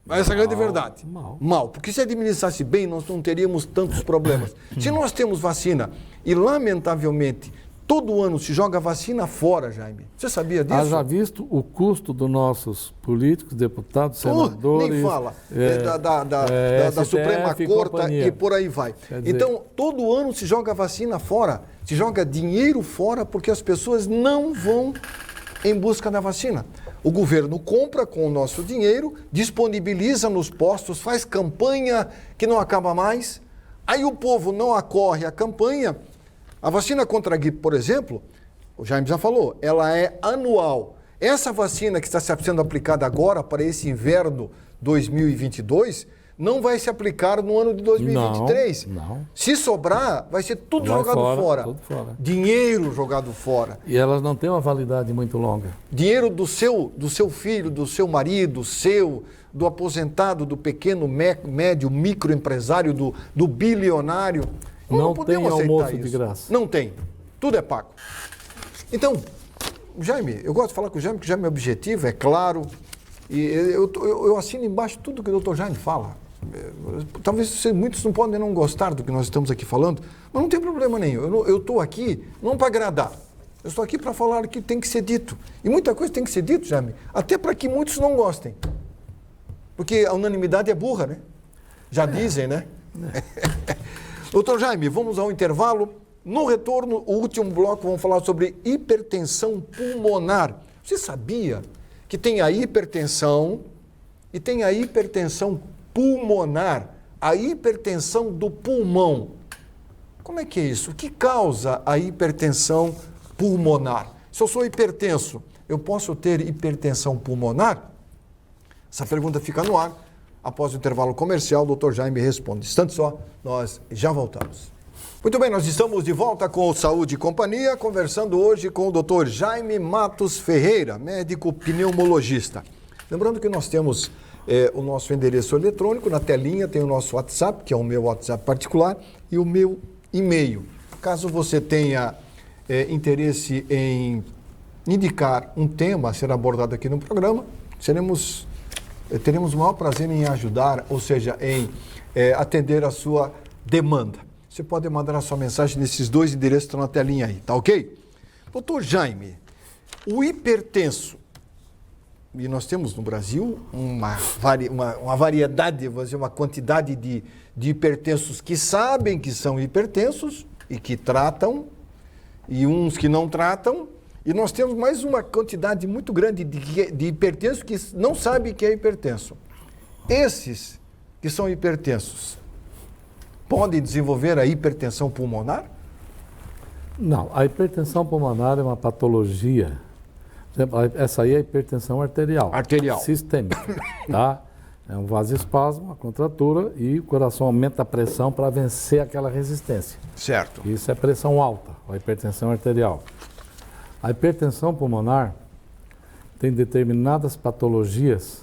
[SPEAKER 1] Essa é a grande verdade.
[SPEAKER 2] Mal.
[SPEAKER 1] Porque se administrasse bem, nós não teríamos tantos problemas. Se nós temos vacina e, lamentavelmente, todo ano se joga vacina fora, Jaime. Você sabia disso?
[SPEAKER 2] Haja visto o custo dos nossos políticos, deputados, senadores...
[SPEAKER 1] Nem fala. Da Suprema Corte e por aí vai. Então, todo ano se joga vacina fora, se joga dinheiro fora, porque as pessoas não vão em busca da vacina. O governo compra com o nosso dinheiro, disponibiliza nos postos, faz campanha que não acaba mais, aí o povo não acorre à campanha. A vacina contra a gripe, por exemplo, o Jaime já falou, ela é anual. Essa vacina que está sendo aplicada agora para esse inverno 2022, não vai se aplicar no ano de 2023.
[SPEAKER 2] Não.
[SPEAKER 1] Se sobrar, vai ser tudo jogado fora.
[SPEAKER 2] Tudo fora.
[SPEAKER 1] Dinheiro jogado fora.
[SPEAKER 2] E elas não têm uma validade muito longa.
[SPEAKER 1] Dinheiro do seu filho, do seu marido, do aposentado, do pequeno, médio, microempresário, do bilionário.
[SPEAKER 2] Não tem almoço de graça.
[SPEAKER 1] Não tem. Tudo é pago. Então, Jaime, eu gosto de falar com o Jaime, porque o Jaime é objetivo, é claro. E eu assino embaixo tudo que o Dr. Jaime fala. Talvez muitos não podem não gostar do que nós estamos aqui falando, mas não tem problema nenhum. Eu estou aqui não para agradar. Eu estou aqui para falar o que tem que ser dito. E muita coisa tem que ser dito, Jaime, até para que muitos não gostem. Porque a unanimidade é burra, né? Já dizem, né? Doutor Jaime, vamos ao intervalo. No retorno, o último bloco, vamos falar sobre hipertensão pulmonar. Você sabia que tem a hipertensão e tem a hipertensão pulmonar, a hipertensão do pulmão? Como é que é isso? O que causa a hipertensão pulmonar? Se eu sou hipertenso, eu posso ter hipertensão pulmonar? Essa pergunta fica no ar. Após o intervalo comercial, o Dr. Jaime responde. Instante só, nós já voltamos. Muito bem, nós estamos de volta com o Saúde e Companhia, conversando hoje com o Dr. Jaime Matos Ferreira, médico pneumologista. Lembrando que nós temos o nosso endereço eletrônico, na telinha tem o nosso WhatsApp, que é o meu WhatsApp particular, e o meu e-mail. Caso você tenha interesse em indicar um tema a ser abordado aqui no programa, teremos o maior prazer em ajudar, ou seja, em atender a sua demanda. você pode mandar a sua mensagem nesses 2 endereços que estão na telinha aí, tá ok? Doutor Jaime, o hipertenso, e nós temos no Brasil uma variedade, vou dizer, uma quantidade de hipertensos que sabem que são hipertensos e que tratam, e uns que não tratam, e nós temos mais uma quantidade muito grande de hipertensos que não sabem que é hipertenso. Esses que são hipertensos podem desenvolver a hipertensão pulmonar?
[SPEAKER 2] Não, a hipertensão pulmonar é uma patologia. Essa aí é a hipertensão arterial.
[SPEAKER 1] Arterial.
[SPEAKER 2] Sistêmica, tá? É um vasoespasmo, uma contratura e o coração aumenta a pressão para vencer aquela resistência.
[SPEAKER 1] Certo.
[SPEAKER 2] Isso é pressão alta, a hipertensão arterial. A hipertensão pulmonar tem determinadas patologias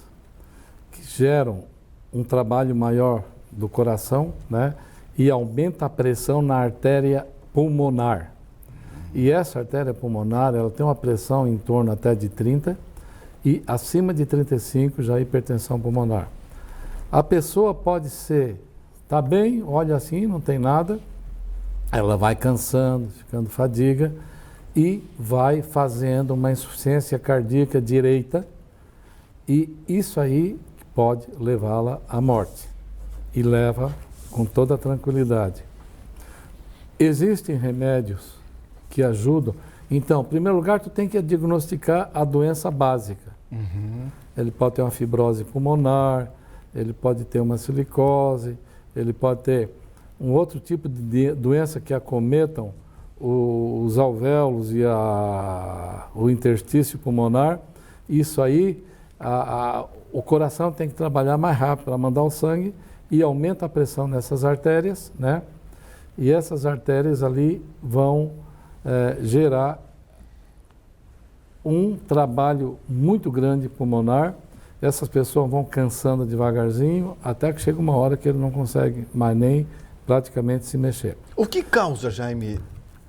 [SPEAKER 2] que geram um trabalho maior do coração, né? E aumenta a pressão na artéria pulmonar. E essa artéria pulmonar, ela tem uma pressão em torno até de 30 e acima de 35 já é hipertensão pulmonar. A pessoa pode tá bem, olha assim, não tem nada, ela vai cansando, ficando fadiga e vai fazendo uma insuficiência cardíaca direita e isso aí pode levá-la à morte e leva com toda tranquilidade. Existem remédios que ajudam. Então, em primeiro lugar, tu tem que diagnosticar a doença básica.
[SPEAKER 1] Uhum.
[SPEAKER 2] Ele pode ter uma fibrose pulmonar, ele pode ter uma silicose, ele pode ter um outro tipo de doença que acometam os alvéolos e o interstício pulmonar. Isso aí, o coração tem que trabalhar mais rápido para mandar o sangue e aumenta a pressão nessas artérias, né? E essas artérias ali vão gerar um trabalho muito grande pulmonar. Essas pessoas vão cansando devagarzinho até que chega uma hora que ele não consegue mais nem praticamente se mexer.
[SPEAKER 1] O que causa, Jaime,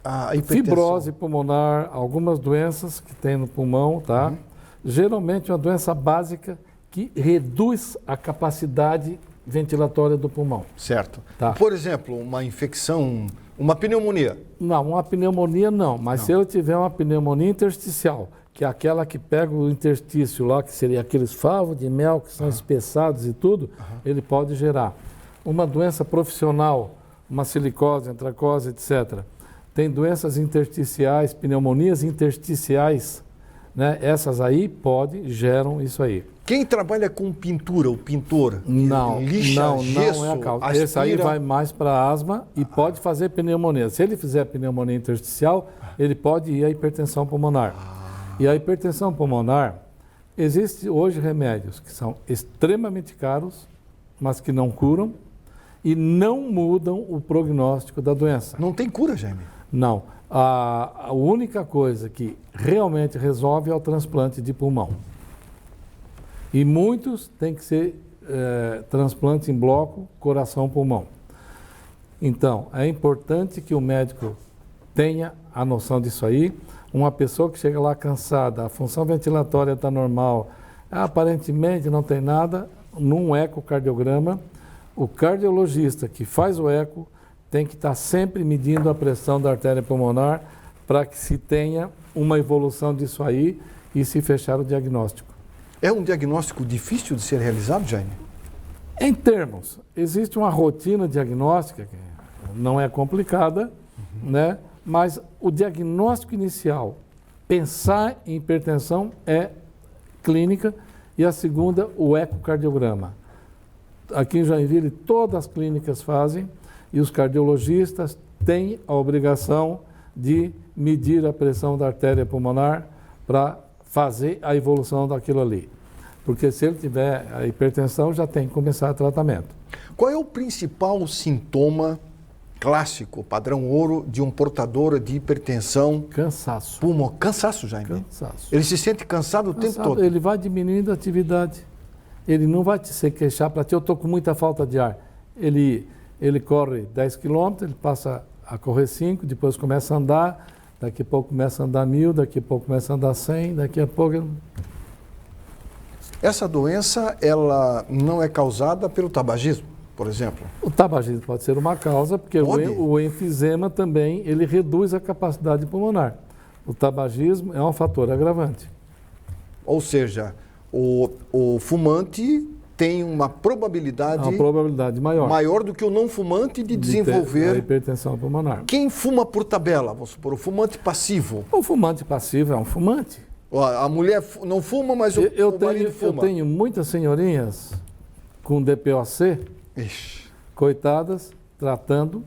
[SPEAKER 1] a hipertensão?
[SPEAKER 2] Fibrose pulmonar, algumas doenças que tem no pulmão, tá?
[SPEAKER 1] Uhum.
[SPEAKER 2] Geralmente uma doença básica que reduz a capacidade ventilatória do pulmão.
[SPEAKER 1] Certo.
[SPEAKER 2] Tá.
[SPEAKER 1] Por exemplo, uma infecção, uma pneumonia.
[SPEAKER 2] Não, uma pneumonia não, mas
[SPEAKER 1] Não.
[SPEAKER 2] se eu tiver uma pneumonia intersticial, que é aquela que pega o interstício lá, que seria aqueles favos de mel que são espessados e tudo, ele pode gerar uma doença profissional, uma silicose, antracose, etc. Tem doenças intersticiais, pneumonias intersticiais, né? Essas aí geram isso aí.
[SPEAKER 1] Quem trabalha com pintura, o pintor,
[SPEAKER 2] Não,
[SPEAKER 1] lixa,
[SPEAKER 2] não
[SPEAKER 1] gesso,
[SPEAKER 2] é a causa.
[SPEAKER 1] aspira...
[SPEAKER 2] Esse aí vai mais para asma e pode fazer pneumonia. Se ele fizer pneumonia intersticial, ele pode ir à hipertensão pulmonar. E a hipertensão pulmonar, existem hoje remédios que são extremamente caros, mas que não curam e não mudam o prognóstico da doença.
[SPEAKER 1] Não tem cura, Jaime?
[SPEAKER 2] Não. A única coisa que realmente resolve é o transplante de pulmão. E muitos têm que ser transplante em bloco, coração-pulmão. Então, é importante que o médico tenha a noção disso aí. Uma pessoa que chega lá cansada, a função ventilatória está normal, aparentemente não tem nada, num ecocardiograma, o cardiologista que faz o eco tem que estar sempre medindo a pressão da artéria pulmonar para que se tenha uma evolução disso aí e se fechar o diagnóstico.
[SPEAKER 1] É um diagnóstico difícil de ser realizado, Jaime?
[SPEAKER 2] Em termos, existe uma rotina diagnóstica que não é complicada, né? Mas o diagnóstico inicial, pensar em hipertensão é clínica e a segunda, o ecocardiograma. Aqui em Joinville, todas as clínicas fazem e os cardiologistas têm a obrigação de medir a pressão da artéria pulmonar para fazer a evolução daquilo ali. Porque se ele tiver a hipertensão, já tem que começar o tratamento.
[SPEAKER 1] Qual é o principal sintoma clássico, padrão ouro, de um portador de hipertensão?
[SPEAKER 2] Cansaço.
[SPEAKER 1] Pulmonar. Cansaço, Jaime?
[SPEAKER 2] Cansaço.
[SPEAKER 1] Ele se sente cansado o tempo todo?
[SPEAKER 2] Ele vai diminuindo a atividade. Ele não vai se queixar para ti, eu estou com muita falta de ar. Ele corre 10 quilômetros, ele passa a correr 5, depois começa a andar, daqui a pouco começa a andar 1000, daqui a pouco começa a andar 100, daqui a pouco...
[SPEAKER 1] Essa doença, ela não é causada pelo tabagismo? por exemplo?
[SPEAKER 2] O tabagismo pode ser uma causa, porque o enfisema também ele reduz a capacidade pulmonar. O tabagismo é um fator agravante.
[SPEAKER 1] Ou seja, o fumante tem uma probabilidade maior do que o não fumante de desenvolver
[SPEAKER 2] a hipertensão pulmonar.
[SPEAKER 1] Quem fuma por tabela, vamos supor, o fumante passivo.
[SPEAKER 2] O fumante passivo é um fumante.
[SPEAKER 1] A mulher não fuma, mas o marido fuma.
[SPEAKER 2] Eu tenho muitas senhorinhas com DPOC, coitadas, tratando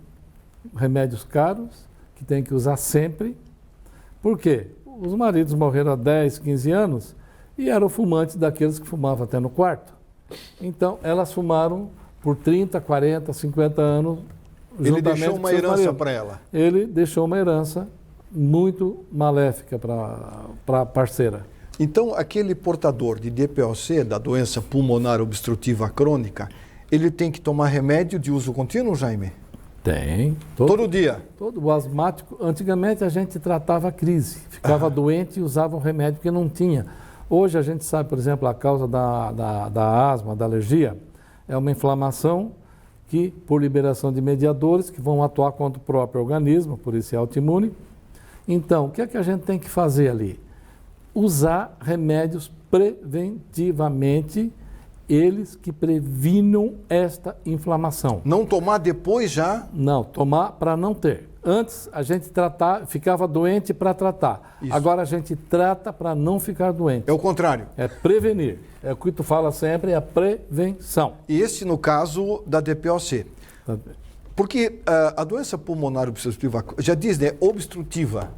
[SPEAKER 2] remédios caros, que tem que usar sempre. Por quê? Os maridos morreram há 10, 15 anos e eram fumantes daqueles que fumavam até no quarto. Então, elas fumaram por 30, 40, 50 anos.
[SPEAKER 1] Ele deixou uma herança para ela.
[SPEAKER 2] Ele deixou uma herança muito maléfica para a parceira.
[SPEAKER 1] Então, aquele portador de DPOC, da doença pulmonar obstrutiva crônica, ele tem que tomar remédio de uso contínuo, Jaime?
[SPEAKER 2] Tem.
[SPEAKER 1] Todo dia?
[SPEAKER 2] O asmático, antigamente a gente tratava a crise, ficava doente e usava um remédio porque não tinha. Hoje a gente sabe, por exemplo, a causa da asma, da alergia, é uma inflamação que, por liberação de mediadores, que vão atuar contra o próprio organismo, por isso é autoimune. Então, o que é que a gente tem que fazer ali? Usar remédios preventivamente, eles que previnam esta inflamação.
[SPEAKER 1] Não tomar depois já?
[SPEAKER 2] Não, tomar para não ter. Antes a gente ficava doente para tratar.
[SPEAKER 1] Isso.
[SPEAKER 2] Agora a gente trata para não ficar doente.
[SPEAKER 1] É o contrário.
[SPEAKER 2] É prevenir. É o que tu fala sempre, é a prevenção.
[SPEAKER 1] E esse no caso da DPOC. Porque a doença pulmonar obstrutiva, já diz, né, obstrutiva,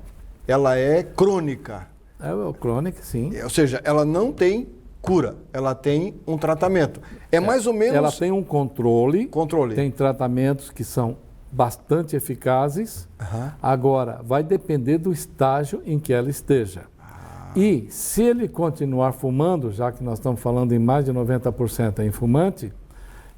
[SPEAKER 1] ela é crônica.
[SPEAKER 2] É crônica, sim.
[SPEAKER 1] Ou seja, ela não tem cura, ela tem um tratamento. É mais ou menos...
[SPEAKER 2] Ela tem um controle. Tem tratamentos que são bastante eficazes. Agora, vai depender do estágio em que ela esteja. E se ele continuar fumando, já que nós estamos falando em mais de 90% em fumante,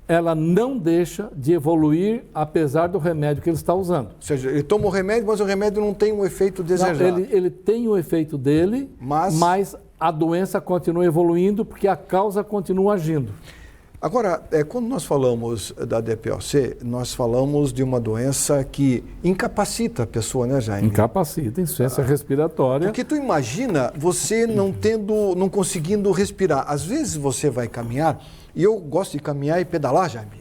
[SPEAKER 2] ela não deixa de evoluir apesar do remédio que ele está usando.
[SPEAKER 1] Ou seja, ele toma o remédio, mas o remédio não tem um efeito desejado.
[SPEAKER 2] Não, ele tem o efeito dele, mas a doença continua evoluindo porque a causa continua agindo.
[SPEAKER 1] Agora, quando nós falamos da DPOC, nós falamos de uma doença que incapacita a pessoa, né, Jaime?
[SPEAKER 2] Incapacita, insuficiência respiratória.
[SPEAKER 1] Porque tu imagina você não conseguindo respirar. Às vezes você vai caminhar, e eu gosto de caminhar e pedalar, Jaime.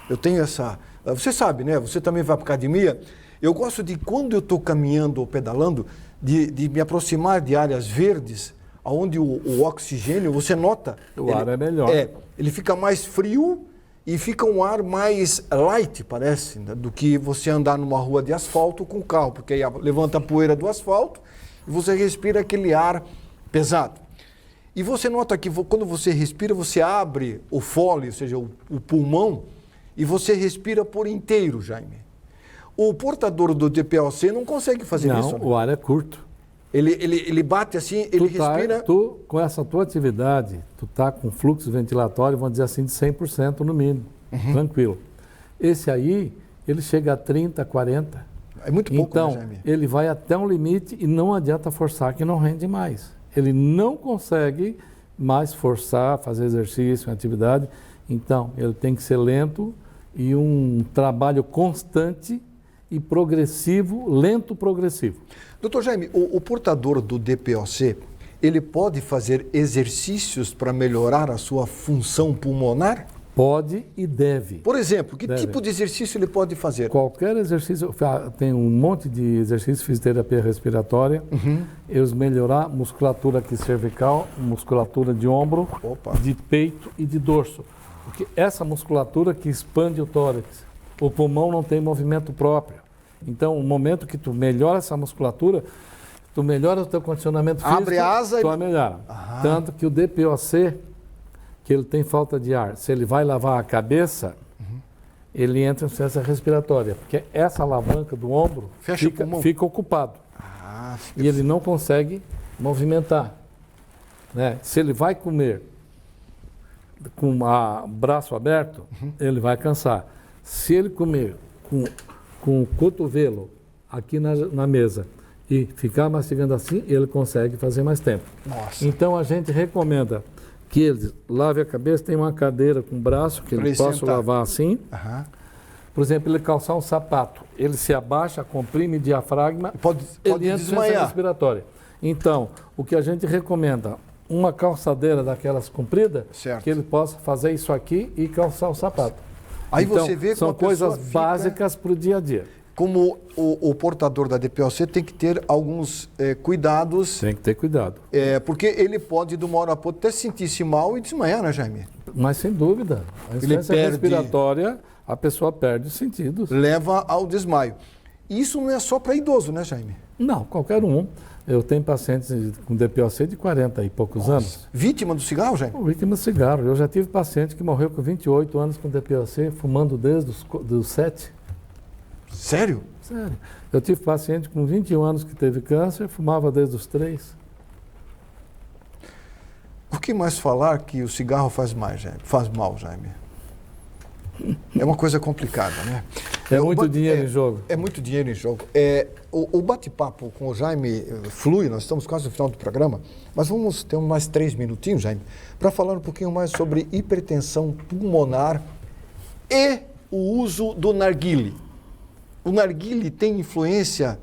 [SPEAKER 1] Eu tenho essa... Você sabe, né? Você também vai para a academia. Eu gosto de, quando eu estou caminhando ou pedalando, de me aproximar de áreas verdes, onde o oxigênio, você nota...
[SPEAKER 2] O ar é melhor.
[SPEAKER 1] Ele fica mais frio e fica um ar mais light, parece, né, do que você andar numa rua de asfalto com carro, porque aí levanta a poeira do asfalto e você respira aquele ar pesado. E você nota que quando você respira, você abre o fole, ou seja, o pulmão, e você respira por inteiro, Jaime. O portador do DPOC não consegue fazer isso.
[SPEAKER 2] Não, o ar é curto.
[SPEAKER 1] Ele bate assim, ele respira...
[SPEAKER 2] Com essa tua atividade, tu tá com fluxo ventilatório, vamos dizer assim, de 100% no mínimo, tranquilo. Esse aí, ele chega a 30, 40.
[SPEAKER 1] É muito pouco,
[SPEAKER 2] então,
[SPEAKER 1] né, Jaime?
[SPEAKER 2] Ele vai até um limite e não adianta forçar, que não rende mais. Ele não consegue mais forçar, fazer exercício, atividade. Então, ele tem que ser lento e um trabalho constante e progressivo, lento progressivo.
[SPEAKER 1] Doutor Jaime, o portador do DPOC, ele pode fazer exercícios para melhorar a sua função pulmonar?
[SPEAKER 2] Pode e deve.
[SPEAKER 1] Por exemplo, que tipo de exercício ele pode fazer?
[SPEAKER 2] Qualquer exercício, tem um monte de exercícios de fisioterapia respiratória, eles melhorar a musculatura aqui cervical, musculatura de ombro, de peito e de dorso. Porque essa musculatura que expande o tórax, o pulmão não tem movimento próprio. Então, o momento que tu melhora essa musculatura, tu melhora o teu condicionamento físico,
[SPEAKER 1] abre a asa
[SPEAKER 2] tu melhora. Tanto que o DPOC, que ele tem falta de ar, se ele vai lavar a cabeça, ele entra em insuficiência respiratória, porque essa alavanca do ombro fica ocupado. E ele não consegue movimentar. Né? Se ele vai comer com o braço aberto, ele vai cansar. Se ele comer com o cotovelo aqui na mesa e ficar mastigando assim, ele consegue fazer mais tempo.
[SPEAKER 1] Nossa.
[SPEAKER 2] Então a gente recomenda que ele lave a cabeça, tem uma cadeira com braço que ele possa lavar assim.
[SPEAKER 1] Aham.
[SPEAKER 2] Por exemplo, ele calçar um sapato, ele se abaixa, comprime o diafragma,
[SPEAKER 1] Pode
[SPEAKER 2] ele entra em
[SPEAKER 1] desmaiar.
[SPEAKER 2] respiratória. Então, o que a gente recomenda, uma calçadeira daquelas compridas,
[SPEAKER 1] Certo.
[SPEAKER 2] que ele possa fazer isso aqui e calçar o sapato.
[SPEAKER 1] Aí
[SPEAKER 2] então,
[SPEAKER 1] você vê
[SPEAKER 2] são
[SPEAKER 1] como a pessoa
[SPEAKER 2] coisas
[SPEAKER 1] fica-
[SPEAKER 2] básicas para o dia a dia.
[SPEAKER 1] Como o portador da DPOC tem que ter alguns cuidados,
[SPEAKER 2] Tem que ter cuidado.
[SPEAKER 1] porque ele pode, de uma hora para outra, até sentir-se mal e desmaiar, né, Jaime?
[SPEAKER 2] Mas sem dúvida, a insuficiência
[SPEAKER 1] perde-
[SPEAKER 2] respiratória, a pessoa perde os sentidos.
[SPEAKER 1] Leva ao desmaio. E isso não é só para idoso, né, Jaime?
[SPEAKER 2] Não, qualquer um. Eu tenho pacientes com DPOC de 40 e poucos anos.
[SPEAKER 1] Vítima do cigarro, Jaime?
[SPEAKER 2] Vítima de cigarro. Eu já tive paciente que morreu com 28 anos com DPOC, fumando desde os 7.
[SPEAKER 1] Sério?
[SPEAKER 2] Sério. Eu tive paciente com 21 anos que teve câncer, fumava desde os 3.
[SPEAKER 1] O que mais falar que o cigarro faz mal, Jaime? É uma coisa complicada, né?
[SPEAKER 2] É muito dinheiro em jogo.
[SPEAKER 1] É muito dinheiro em jogo. O bate-papo com o Jaime flui, nós estamos quase no final do programa, mas vamos ter mais 3 minutinhos, Jaime, para falar um pouquinho mais sobre hipertensão pulmonar e o uso do narguile. O narguile tem influência,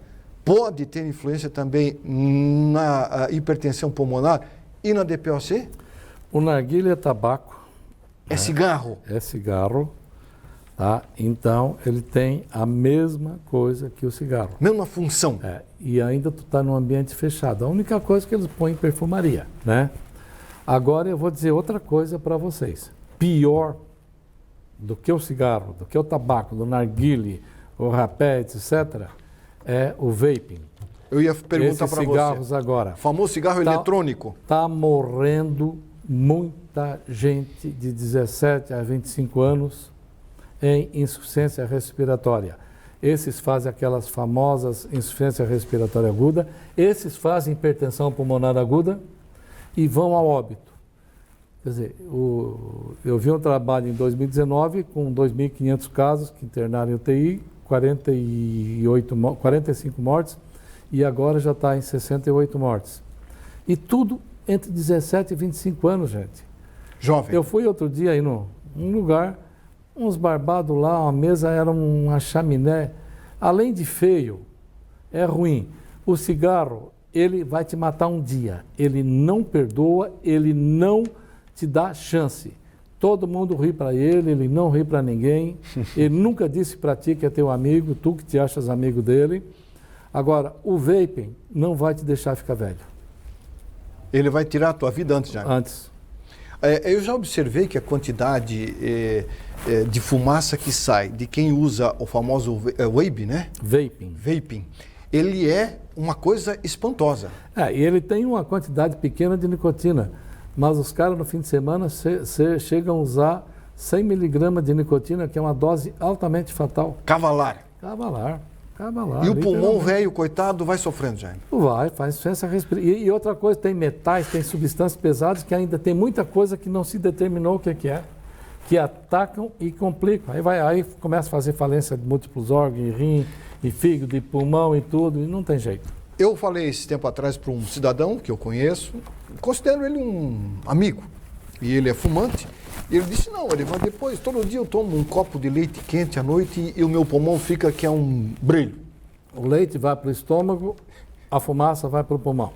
[SPEAKER 1] pode ter influência também na hipertensão pulmonar e na DPOC?
[SPEAKER 2] O narguilé é tabaco.
[SPEAKER 1] É cigarro?
[SPEAKER 2] É cigarro. Tá? Então, ele tem a mesma coisa que o cigarro.
[SPEAKER 1] Mesma função?
[SPEAKER 2] E ainda tu está num ambiente fechado. A única coisa que eles põem em perfumaria, né? Agora eu vou dizer outra coisa para vocês. Pior do que o cigarro, do que o tabaco, do narguilé, o rapé, etc., é o vaping.
[SPEAKER 1] Eu ia perguntar para você.
[SPEAKER 2] Cigarros agora.
[SPEAKER 1] O famoso cigarro eletrônico.
[SPEAKER 2] Está morrendo muita gente de 17 a 25 anos em insuficiência respiratória. Esses fazem aquelas famosas insuficiência respiratória aguda, esses fazem hipertensão pulmonar aguda e vão ao óbito. Quer dizer, eu vi um trabalho em 2019 com 2.500 casos que internaram em UTI, 45 mortes, e agora já está em 68 mortes. E tudo entre 17 e 25 anos, gente.
[SPEAKER 1] Jovem.
[SPEAKER 2] Eu fui outro dia aí num lugar, uns barbados lá, a mesa era uma chaminé. Além de feio, é ruim. O cigarro, ele vai te matar um dia. Ele não perdoa, ele não te dá chance. Todo mundo ri para ele não ri para ninguém. Ele nunca disse para ti que é teu amigo, tu que te achas amigo dele. Agora, o vaping não vai te deixar ficar velho.
[SPEAKER 1] Ele vai tirar a tua vida antes, já.
[SPEAKER 2] Antes.
[SPEAKER 1] Eu já observei que a quantidade de fumaça que sai de quem usa o famoso vape, né? Vaping. Ele é uma coisa espantosa.
[SPEAKER 2] E ele tem uma quantidade pequena de nicotina, mas os caras no fim de semana chegam a usar 100 miligramas de nicotina, que é uma dose altamente fatal.
[SPEAKER 1] Cavalar.
[SPEAKER 2] Cavalar.
[SPEAKER 1] E o pulmão velho, coitado, vai sofrendo, já.
[SPEAKER 2] Faz insuficiência respiratória. E outra coisa, tem metais, tem substâncias pesadas que ainda tem muita coisa que não se determinou o que é, que atacam e complicam. Aí começa a fazer falência de múltiplos órgãos, rim, e fígado, e pulmão e tudo, e não tem jeito.
[SPEAKER 1] Eu falei esse tempo atrás para um cidadão que eu conheço, considero ele um amigo, e ele é fumante, e ele disse, não, Erivan, depois, todo dia eu tomo um copo de leite quente à noite e o meu pulmão fica que é um brilho.
[SPEAKER 2] O leite vai para o estômago, a fumaça vai para o pulmão.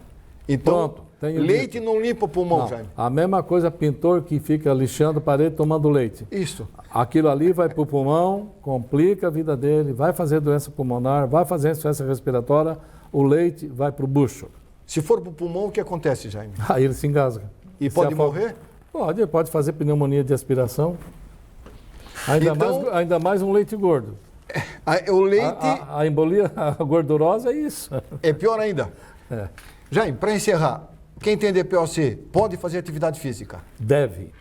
[SPEAKER 1] Então,
[SPEAKER 2] Pronto,
[SPEAKER 1] leite não limpa o pulmão, Jaime.
[SPEAKER 2] A mesma coisa, pintor que fica lixando a parede tomando leite.
[SPEAKER 1] Isso.
[SPEAKER 2] Aquilo ali vai para o pulmão, complica a vida dele, vai fazer doença pulmonar, vai fazer insuficiência respiratória, o leite vai para o bucho.
[SPEAKER 1] Se for para o pulmão, o que acontece, Jaime?
[SPEAKER 2] Aí ele se engasga.
[SPEAKER 1] E pode morrer?
[SPEAKER 2] Pode fazer pneumonia de aspiração. Ainda mais um leite gordo.
[SPEAKER 1] O leite...
[SPEAKER 2] A embolia gordurosa é isso.
[SPEAKER 1] É pior ainda. Jaime, para encerrar, quem tem DPOC pode fazer atividade física?
[SPEAKER 2] Deve.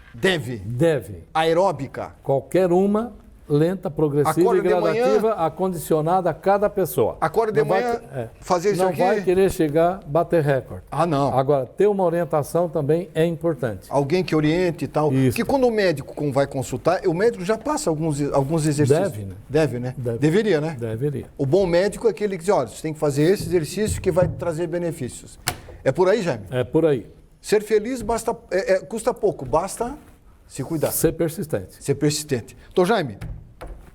[SPEAKER 1] Aeróbica?
[SPEAKER 2] Qualquer uma, lenta, progressiva e gradativa, acondicionada a cada pessoa.
[SPEAKER 1] Acorda de manhã, fazer isso aqui?
[SPEAKER 2] Não vai querer chegar, bater recorde.
[SPEAKER 1] Não.
[SPEAKER 2] Agora, ter uma orientação também é importante.
[SPEAKER 1] Alguém que oriente e tal.
[SPEAKER 2] Isso.
[SPEAKER 1] Porque quando o médico vai consultar, o médico já passa alguns exercícios.
[SPEAKER 2] Deve, né?
[SPEAKER 1] Deveria, né?
[SPEAKER 2] Deveria.
[SPEAKER 1] O bom médico é aquele que diz, olha, você tem que fazer esse exercício que vai trazer benefícios. É por aí, Jaime?
[SPEAKER 2] É por aí.
[SPEAKER 1] Ser feliz custa pouco, basta se cuidar.
[SPEAKER 2] Ser persistente.
[SPEAKER 1] Ser persistente. Doutor Jaime,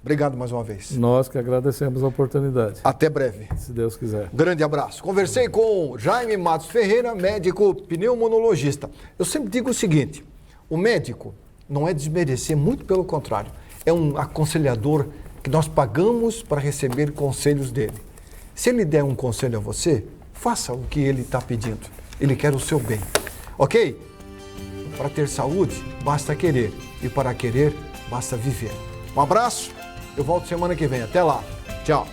[SPEAKER 1] obrigado mais uma vez.
[SPEAKER 2] Nós que agradecemos a oportunidade.
[SPEAKER 1] Até breve.
[SPEAKER 2] Se Deus quiser.
[SPEAKER 1] Grande abraço. Conversei com Jaime Matos Ferreira, médico pneumonologista. Eu sempre digo o seguinte, o médico não é desmerecer, muito pelo contrário, é um aconselhador que nós pagamos para receber conselhos dele. Se ele der um conselho a você, faça o que ele está pedindo. Ele quer o seu bem. Ok? Para ter saúde, basta querer. E para querer, basta viver. Um abraço. Eu volto semana que vem. Até lá. Tchau.